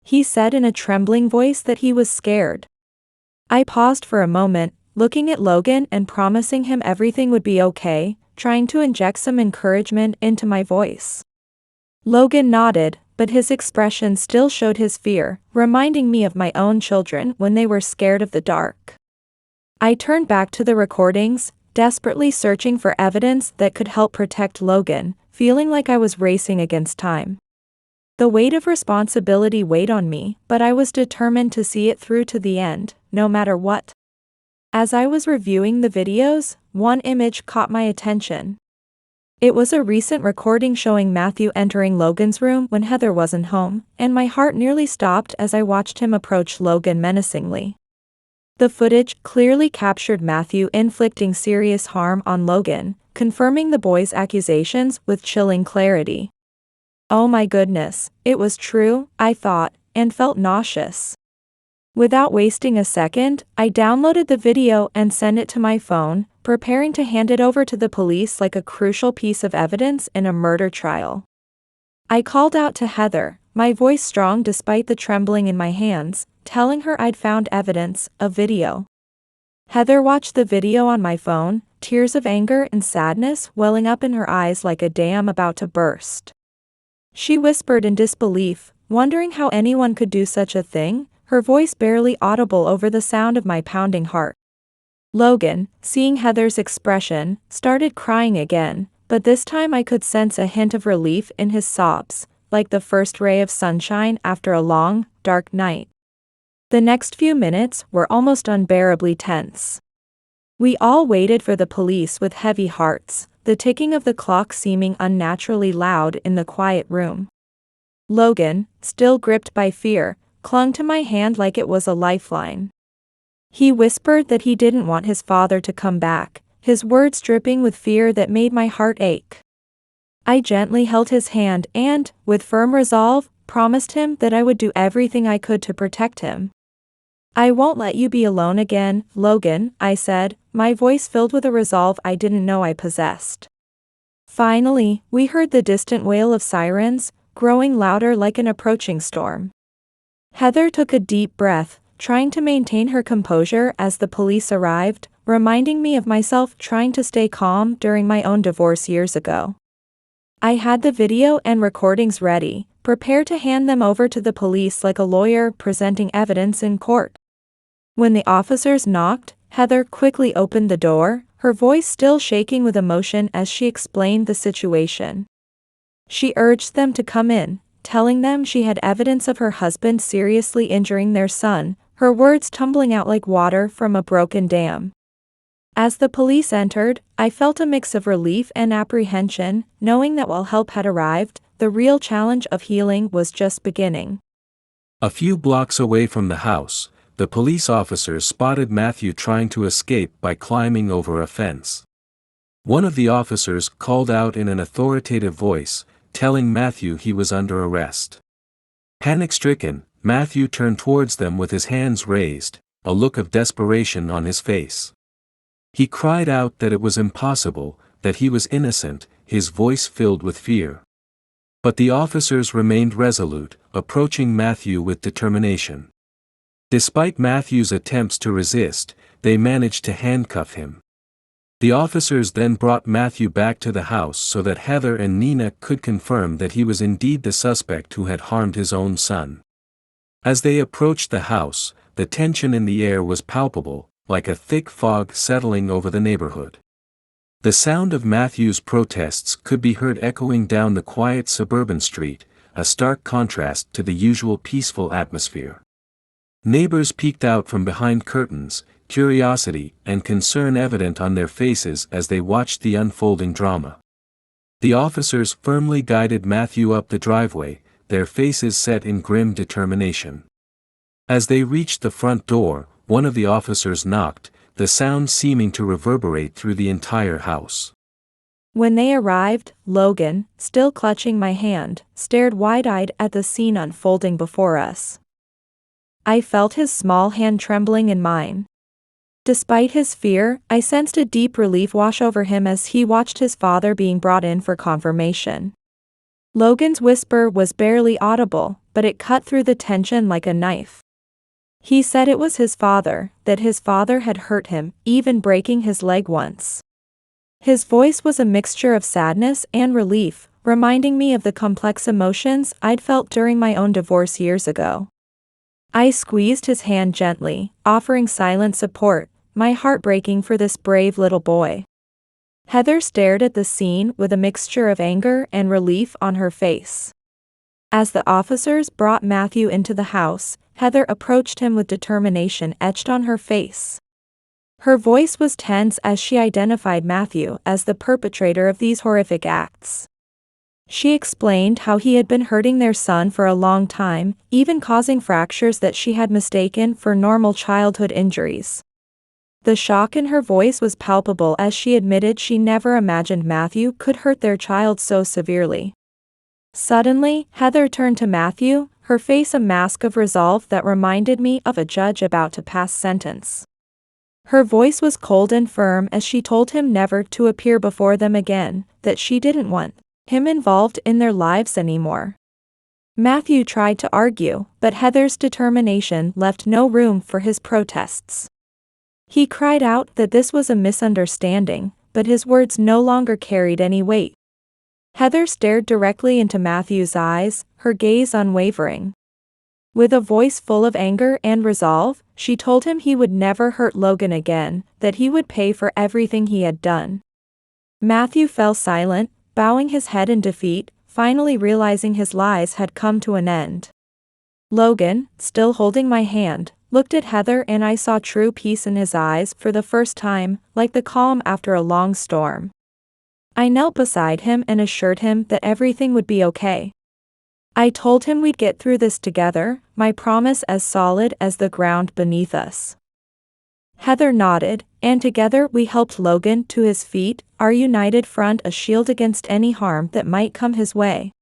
He said in a trembling voice that he was scared. I paused for a moment, looking at Logan and promising him everything would be okay, trying to inject some encouragement into my voice. Logan nodded, but his expression still showed his fear, reminding me of my own children when they were scared of the dark. I turned back to the recordings, desperately searching for evidence that could help protect Logan, feeling like I was racing against time. The weight of responsibility weighed on me, but I was determined to see it through to the end, no matter what. As I was reviewing the videos, one image caught my attention. It was a recent recording showing Matthew entering Logan's room when Heather wasn't home, and my heart nearly stopped as I watched him approach Logan menacingly. The footage clearly captured Matthew inflicting serious harm on Logan, confirming the boy's accusations with chilling clarity. Oh my goodness, it was true, I thought, and felt nauseous. Without wasting a second, I downloaded the video and sent it to my phone, preparing to hand it over to the police like a crucial piece of evidence in a murder trial. I called out to Heather, my voice strong despite the trembling in my hands, telling her I'd found evidence, a video. Heather watched the video on my phone, tears of anger and sadness welling up in her eyes like a dam about to burst. She whispered in disbelief, wondering how anyone could do such a thing, her voice barely audible over the sound of my pounding heart. Logan, seeing Heather's expression, started crying again, but this time I could sense a hint of relief in his sobs, like the first ray of sunshine after a long, dark night. The next few minutes were almost unbearably tense. We all waited for the police with heavy hearts, the ticking of the clock seeming unnaturally loud in the quiet room. Logan, still gripped by fear, clung to my hand like it was a lifeline. He whispered that he didn't want his father to come back, his words dripping with fear that made my heart ache. I gently held his hand and, with firm resolve, promised him that I would do everything I could to protect him. I won't let you be alone again, Logan, I said, my voice filled with a resolve I didn't know I possessed. Finally, we heard the distant wail of sirens, growing louder like an approaching storm. Heather took a deep breath, trying to maintain her composure as the police arrived, reminding me of myself trying to stay calm during my own divorce years ago. I had the video and recordings ready, prepared to hand them over to the police like a lawyer presenting evidence in court. When the officers knocked, Heather quickly opened the door, her voice still shaking with emotion as she explained the situation. She urged them to come in, telling them she had evidence of her husband seriously injuring their son, her words tumbling out like water from a broken dam. As the police entered, I felt a mix of relief and apprehension, knowing that while help had arrived, the real challenge of healing was just beginning. A few blocks away from the house, the police officers spotted Matthew trying to escape by climbing over a fence. One of the officers called out in an authoritative voice, telling Matthew he was under arrest. Panic-stricken, Matthew turned towards them with his hands raised, a look of desperation on his face. He cried out that it was impossible, that he was innocent, his voice filled with fear. But the officers remained resolute, approaching Matthew with determination. Despite Matthew's attempts to resist, they managed to handcuff him. The officers then brought Matthew back to the house so that Heather and Nina could confirm that he was indeed the suspect who had harmed his own son. As they approached the house, the tension in the air was palpable, like a thick fog settling over the neighborhood. The sound of Matthew's protests could be heard echoing down the quiet suburban street, a stark contrast to the usual peaceful atmosphere. Neighbors peeked out from behind curtains, curiosity and concern evident on their faces as they watched the unfolding drama. The officers firmly guided Matthew up the driveway, their faces set in grim determination. As they reached the front door, one of the officers knocked, the sound seeming to reverberate through the entire house. When they arrived, Logan, still clutching my hand, stared wide-eyed at the scene unfolding before us. I felt his small hand trembling in mine. Despite his fear, I sensed a deep relief wash over him as he watched his father being brought in for confirmation. Logan's whisper was barely audible, but it cut through the tension like a knife. He said it was his father, that his father had hurt him, even breaking his leg once. His voice was a mixture of sadness and relief, reminding me of the complex emotions I'd felt during my own divorce years ago. I squeezed his hand gently, offering silent support, my heart breaking for this brave little boy. Heather stared at the scene with a mixture of anger and relief on her face. As the officers brought Matthew into the house, Heather approached him with determination etched on her face. Her voice was tense as she identified Matthew as the perpetrator of these horrific acts. She explained how he had been hurting their son for a long time, even causing fractures that she had mistaken for normal childhood injuries. The shock in her voice was palpable as she admitted she never imagined Matthew could hurt their child so severely. Suddenly, Heather turned to Matthew, her face a mask of resolve that reminded me of a judge about to pass sentence. Her voice was cold and firm as she told him never to appear before them again, that she didn't want him involved in their lives anymore. Matthew tried to argue, but Heather's determination left no room for his protests. He cried out that this was a misunderstanding, but his words no longer carried any weight. Heather stared directly into Matthew's eyes, her gaze unwavering. With a voice full of anger and resolve, she told him he would never hurt Logan again, that he would pay for everything he had done. Matthew fell silent, bowing his head in defeat, finally realizing his lies had come to an end. Logan, still holding my hand, looked at Heather and I saw true peace in his eyes for the first time, like the calm after a long storm. I knelt beside him and assured him that everything would be okay. I told him we'd get through this together, my promise as solid as the ground beneath us. Heather nodded, and together we helped Logan to his feet, our united front a shield against any harm that might come his way.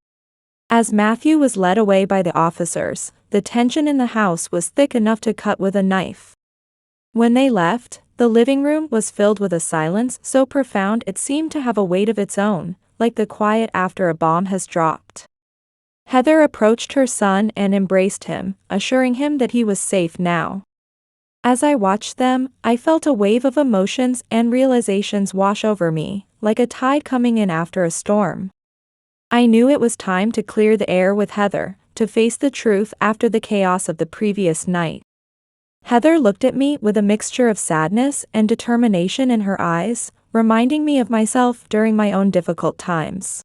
As Matthew was led away by the officers, the tension in the house was thick enough to cut with a knife. When they left, the living room was filled with a silence so profound it seemed to have a weight of its own, like the quiet after a bomb has dropped. Heather approached her son and embraced him, assuring him that he was safe now. As I watched them, I felt a wave of emotions and realizations wash over me, like a tide coming in after a storm. I knew it was time to clear the air with Heather, to face the truth after the chaos of the previous night. Heather looked at me with a mixture of sadness and determination in her eyes, reminding me of myself during my own difficult times.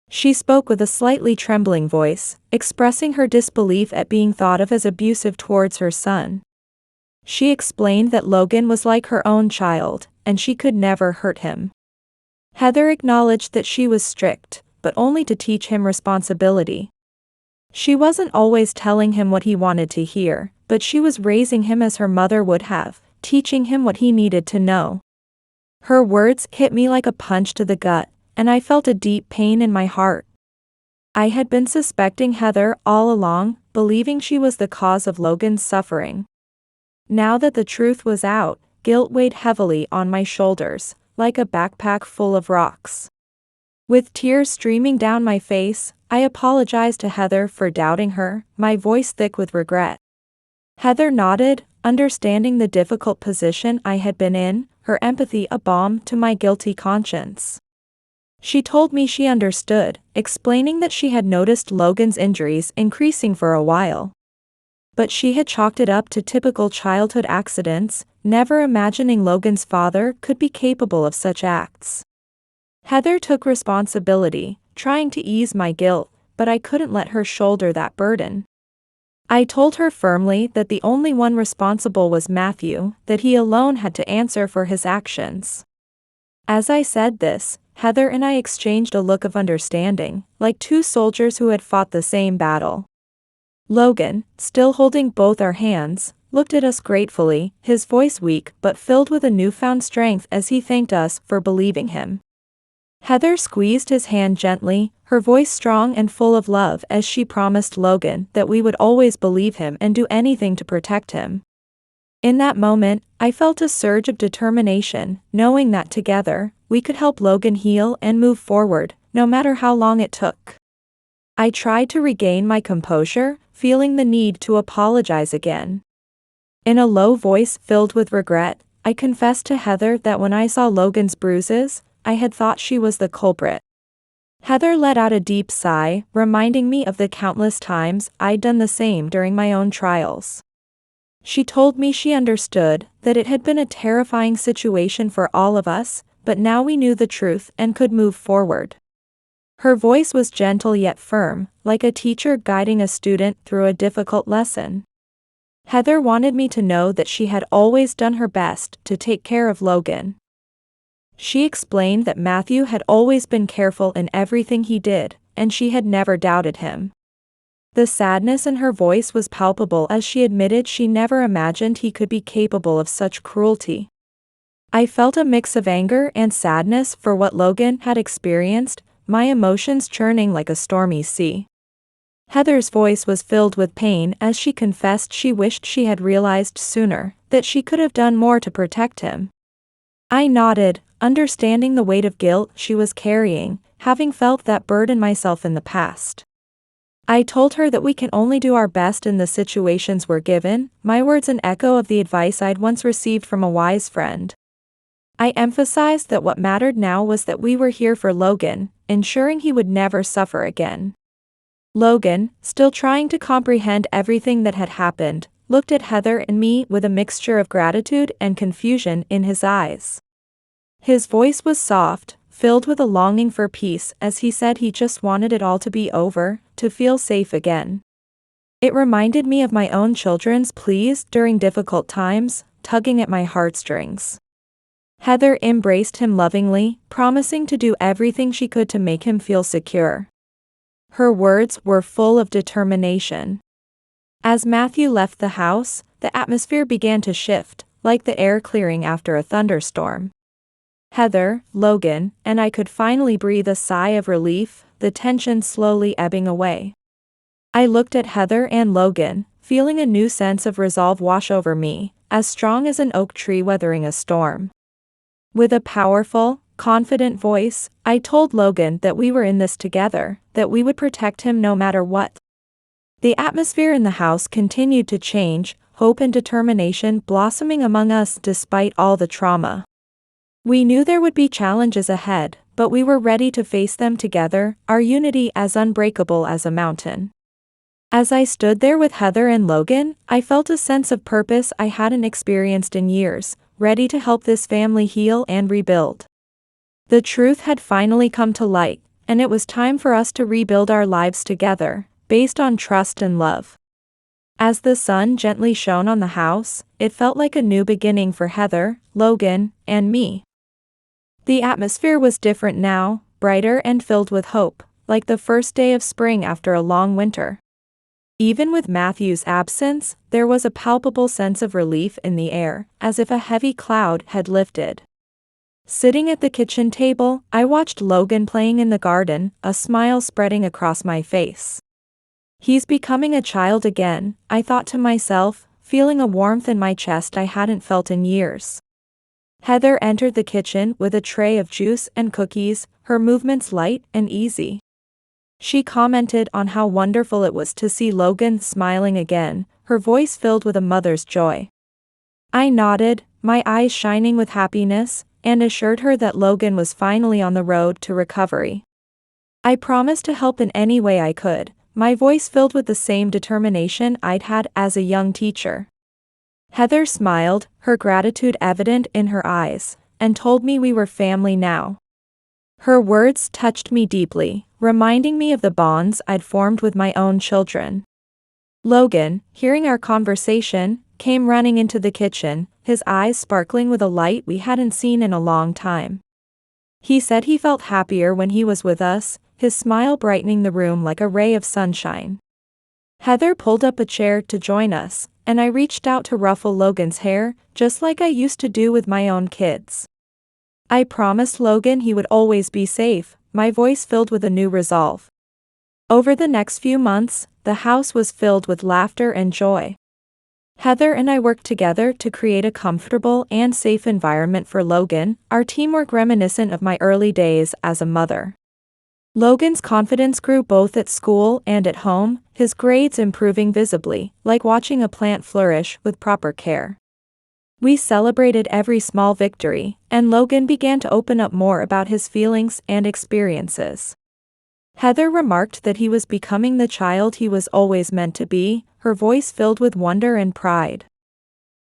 She spoke with a slightly trembling voice, expressing her disbelief at being thought of as abusive towards her son. She explained that Logan was like her own child, and she could never hurt him. Heather acknowledged that she was strict, but only to teach him responsibility. She wasn't always telling him what he wanted to hear, but she was raising him as her mother would have, teaching him what he needed to know. Her words hit me like a punch to the gut, and I felt a deep pain in my heart. I had been suspecting Heather all along, believing she was the cause of Logan's suffering. Now that the truth was out, guilt weighed heavily on my shoulders, like a backpack full of rocks. With tears streaming down my face, I apologized to Heather for doubting her, my voice thick with regret. Heather nodded, understanding the difficult position I had been in, her empathy a balm to my guilty conscience. She told me she understood, explaining that she had noticed Logan's injuries increasing for a while. But she had chalked it up to typical childhood accidents, never imagining Logan's father could be capable of such acts. Heather took responsibility, trying to ease my guilt, but I couldn't let her shoulder that burden. I told her firmly that the only one responsible was Matthew, that he alone had to answer for his actions. As I said this, Heather and I exchanged a look of understanding, like two soldiers who had fought the same battle. Logan, still holding both our hands, looked at us gratefully, his voice weak but filled with a newfound strength as he thanked us for believing him. Heather squeezed his hand gently, her voice strong and full of love as she promised Logan that we would always believe him and do anything to protect him. In that moment, I felt a surge of determination, knowing that together, we could help Logan heal and move forward, no matter how long it took. I tried to regain my composure, feeling the need to apologize again. In a low voice filled with regret, I confessed to Heather that when I saw Logan's bruises, I had thought she was the culprit. Heather let out a deep sigh, reminding me of the countless times I'd done the same during my own trials. She told me she understood that it had been a terrifying situation for all of us, but now we knew the truth and could move forward. Her voice was gentle yet firm, like a teacher guiding a student through a difficult lesson. Heather wanted me to know that she had always done her best to take care of Logan. She explained that Matthew had always been careful in everything he did, and she had never doubted him. The sadness in her voice was palpable as she admitted she never imagined he could be capable of such cruelty. I felt a mix of anger and sadness for what Logan had experienced, my emotions churning like a stormy sea. Heather's voice was filled with pain as she confessed she wished she had realized sooner that she could have done more to protect him. I nodded, understanding the weight of guilt she was carrying, having felt that burden myself in the past. I told her that we can only do our best in the situations we're given, my words an echo of the advice I'd once received from a wise friend. I emphasized that what mattered now was that we were here for Logan, ensuring he would never suffer again. Logan, still trying to comprehend everything that had happened, looked at Heather and me with a mixture of gratitude and confusion in his eyes. His voice was soft, filled with a longing for peace as he said he just wanted it all to be over, to feel safe again. It reminded me of my own children's pleas during difficult times, tugging at my heartstrings. Heather embraced him lovingly, promising to do everything she could to make him feel secure. Her words were full of determination. As Matthew left the house, the atmosphere began to shift, like the air clearing after a thunderstorm. Heather, Logan, and I could finally breathe a sigh of relief, the tension slowly ebbing away. I looked at Heather and Logan, feeling a new sense of resolve wash over me, as strong as an oak tree weathering a storm. With a powerful, confident voice, I told Logan that we were in this together, that we would protect him no matter what. The atmosphere in the house continued to change, hope and determination blossoming among us despite all the trauma. We knew there would be challenges ahead, but we were ready to face them together, our unity as unbreakable as a mountain. As I stood there with Heather and Logan, I felt a sense of purpose I hadn't experienced in years, ready to help this family heal and rebuild. The truth had finally come to light, and it was time for us to rebuild our lives together, based on trust and love. As the sun gently shone on the house, it felt like a new beginning for Heather, Logan, and me. The atmosphere was different now, brighter and filled with hope, like the first day of spring after a long winter. Even with Matthew's absence, there was a palpable sense of relief in the air, as if a heavy cloud had lifted. Sitting at the kitchen table, I watched Logan playing in the garden, a smile spreading across my face. He's becoming a child again, I thought to myself, feeling a warmth in my chest I hadn't felt in years. Heather entered the kitchen with a tray of juice and cookies, her movements light and easy. She commented on how wonderful it was to see Logan smiling again, her voice filled with a mother's joy. I nodded, my eyes shining with happiness, and assured her that Logan was finally on the road to recovery. I promised to help in any way I could, my voice filled with the same determination I'd had as a young teacher. Heather smiled, her gratitude evident in her eyes, and told me we were family now. Her words touched me deeply, reminding me of the bonds I'd formed with my own children. Logan, hearing our conversation, came running into the kitchen, his eyes sparkling with a light we hadn't seen in a long time. He said he felt happier when he was with us, his smile brightening the room like a ray of sunshine. Heather pulled up a chair to join us, and I reached out to ruffle Logan's hair, just like I used to do with my own kids. I promised Logan he would always be safe, my voice filled with a new resolve. Over the next few months, the house was filled with laughter and joy. Heather and I worked together to create a comfortable and safe environment for Logan, our teamwork reminiscent of my early days as a mother. Logan's confidence grew both at school and at home, his grades improving visibly, like watching a plant flourish with proper care. We celebrated every small victory, and Logan began to open up more about his feelings and experiences. Heather remarked that he was becoming the child he was always meant to be, her voice filled with wonder and pride.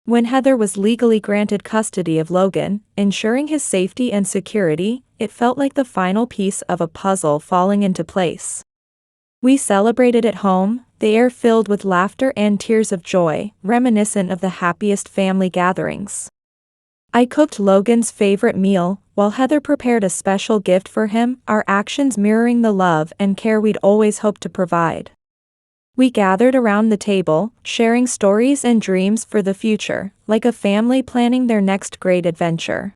When Heather was legally granted custody of Logan, ensuring his safety and security, it felt like the final piece of a puzzle falling into place. We celebrated at home, the air filled with laughter and tears of joy, reminiscent of the happiest family gatherings. I cooked Logan's favorite meal, while Heather prepared a special gift for him, our actions mirroring the love and care we'd always hoped to provide. We gathered around the table, sharing stories and dreams for the future, like a family planning their next great adventure.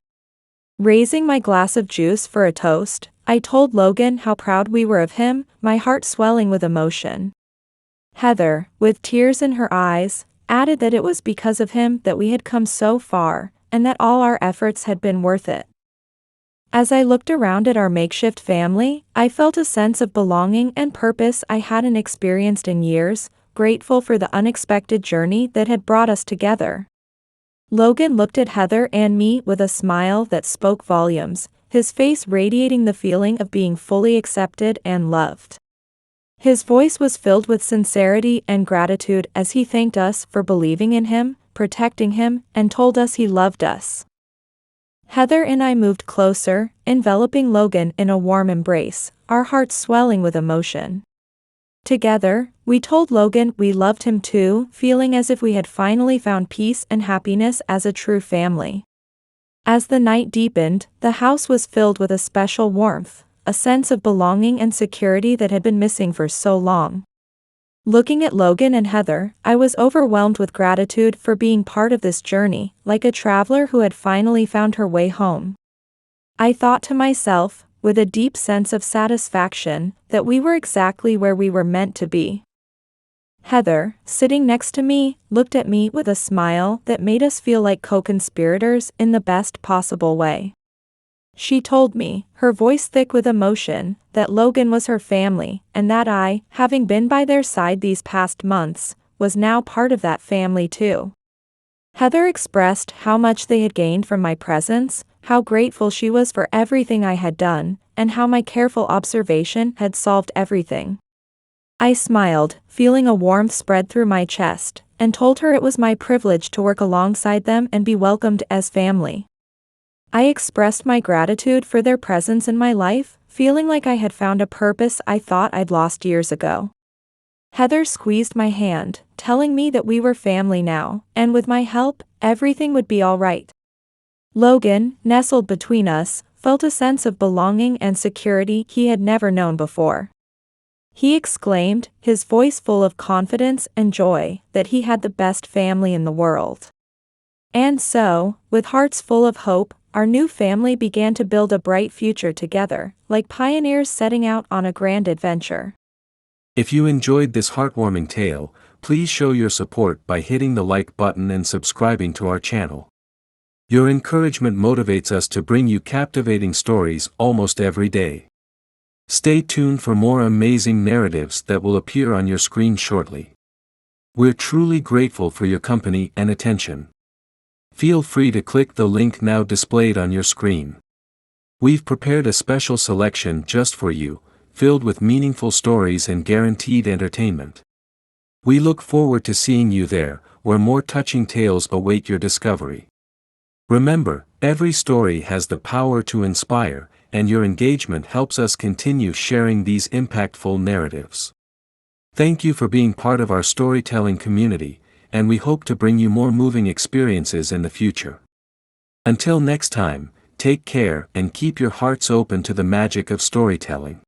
Raising my glass of juice for a toast, I told Logan how proud we were of him, my heart swelling with emotion. Heather, with tears in her eyes, added that it was because of him that we had come so far, and that all our efforts had been worth it. As I looked around at our makeshift family, I felt a sense of belonging and purpose I hadn't experienced in years, grateful for the unexpected journey that had brought us together. Logan looked at Heather and me with a smile that spoke volumes, his face radiating the feeling of being fully accepted and loved. His voice was filled with sincerity and gratitude as he thanked us for believing in him, protecting him, and told us he loved us. Heather and I moved closer, enveloping Logan in a warm embrace, our hearts swelling with emotion. Together, we told Logan we loved him too, feeling as if we had finally found peace and happiness as a true family. As the night deepened, the house was filled with a special warmth, a sense of belonging and security that had been missing for so long. Looking at Logan and Heather, I was overwhelmed with gratitude for being part of this journey, like a traveler who had finally found her way home. I thought to myself, with a deep sense of satisfaction, that we were exactly where we were meant to be. Heather, sitting next to me, looked at me with a smile that made us feel like co-conspirators in the best possible way. She told me, her voice thick with emotion, that Logan was her family, and that I, having been by their side these past months, was now part of that family too. Heather expressed how much they had gained from my presence, how grateful she was for everything I had done, and how my careful observation had solved everything. I smiled, feeling a warmth spread through my chest, and told her it was my privilege to work alongside them and be welcomed as family. I expressed my gratitude for their presence in my life, feeling like I had found a purpose I thought I'd lost years ago. Heather squeezed my hand, telling me that we were family now, and with my help, everything would be all right. Logan, nestled between us, felt a sense of belonging and security he had never known before. He exclaimed, his voice full of confidence and joy, that he had the best family in the world. And so, with hearts full of hope, our new family began to build a bright future together, like pioneers setting out on a grand adventure. If you enjoyed this heartwarming tale, please show your support by hitting the like button and subscribing to our channel. Your encouragement motivates us to bring you captivating stories almost every day. Stay tuned for more amazing narratives that will appear on your screen shortly. We're truly grateful for your company and attention. Feel free to click the link now displayed on your screen. We've prepared a special selection just for you, filled with meaningful stories and guaranteed entertainment. We look forward to seeing you there, where more touching tales await your discovery. Remember, every story has the power to inspire, and your engagement helps us continue sharing these impactful narratives. Thank you for being part of our storytelling community, and we hope to bring you more moving experiences in the future. Until next time, take care and keep your hearts open to the magic of storytelling.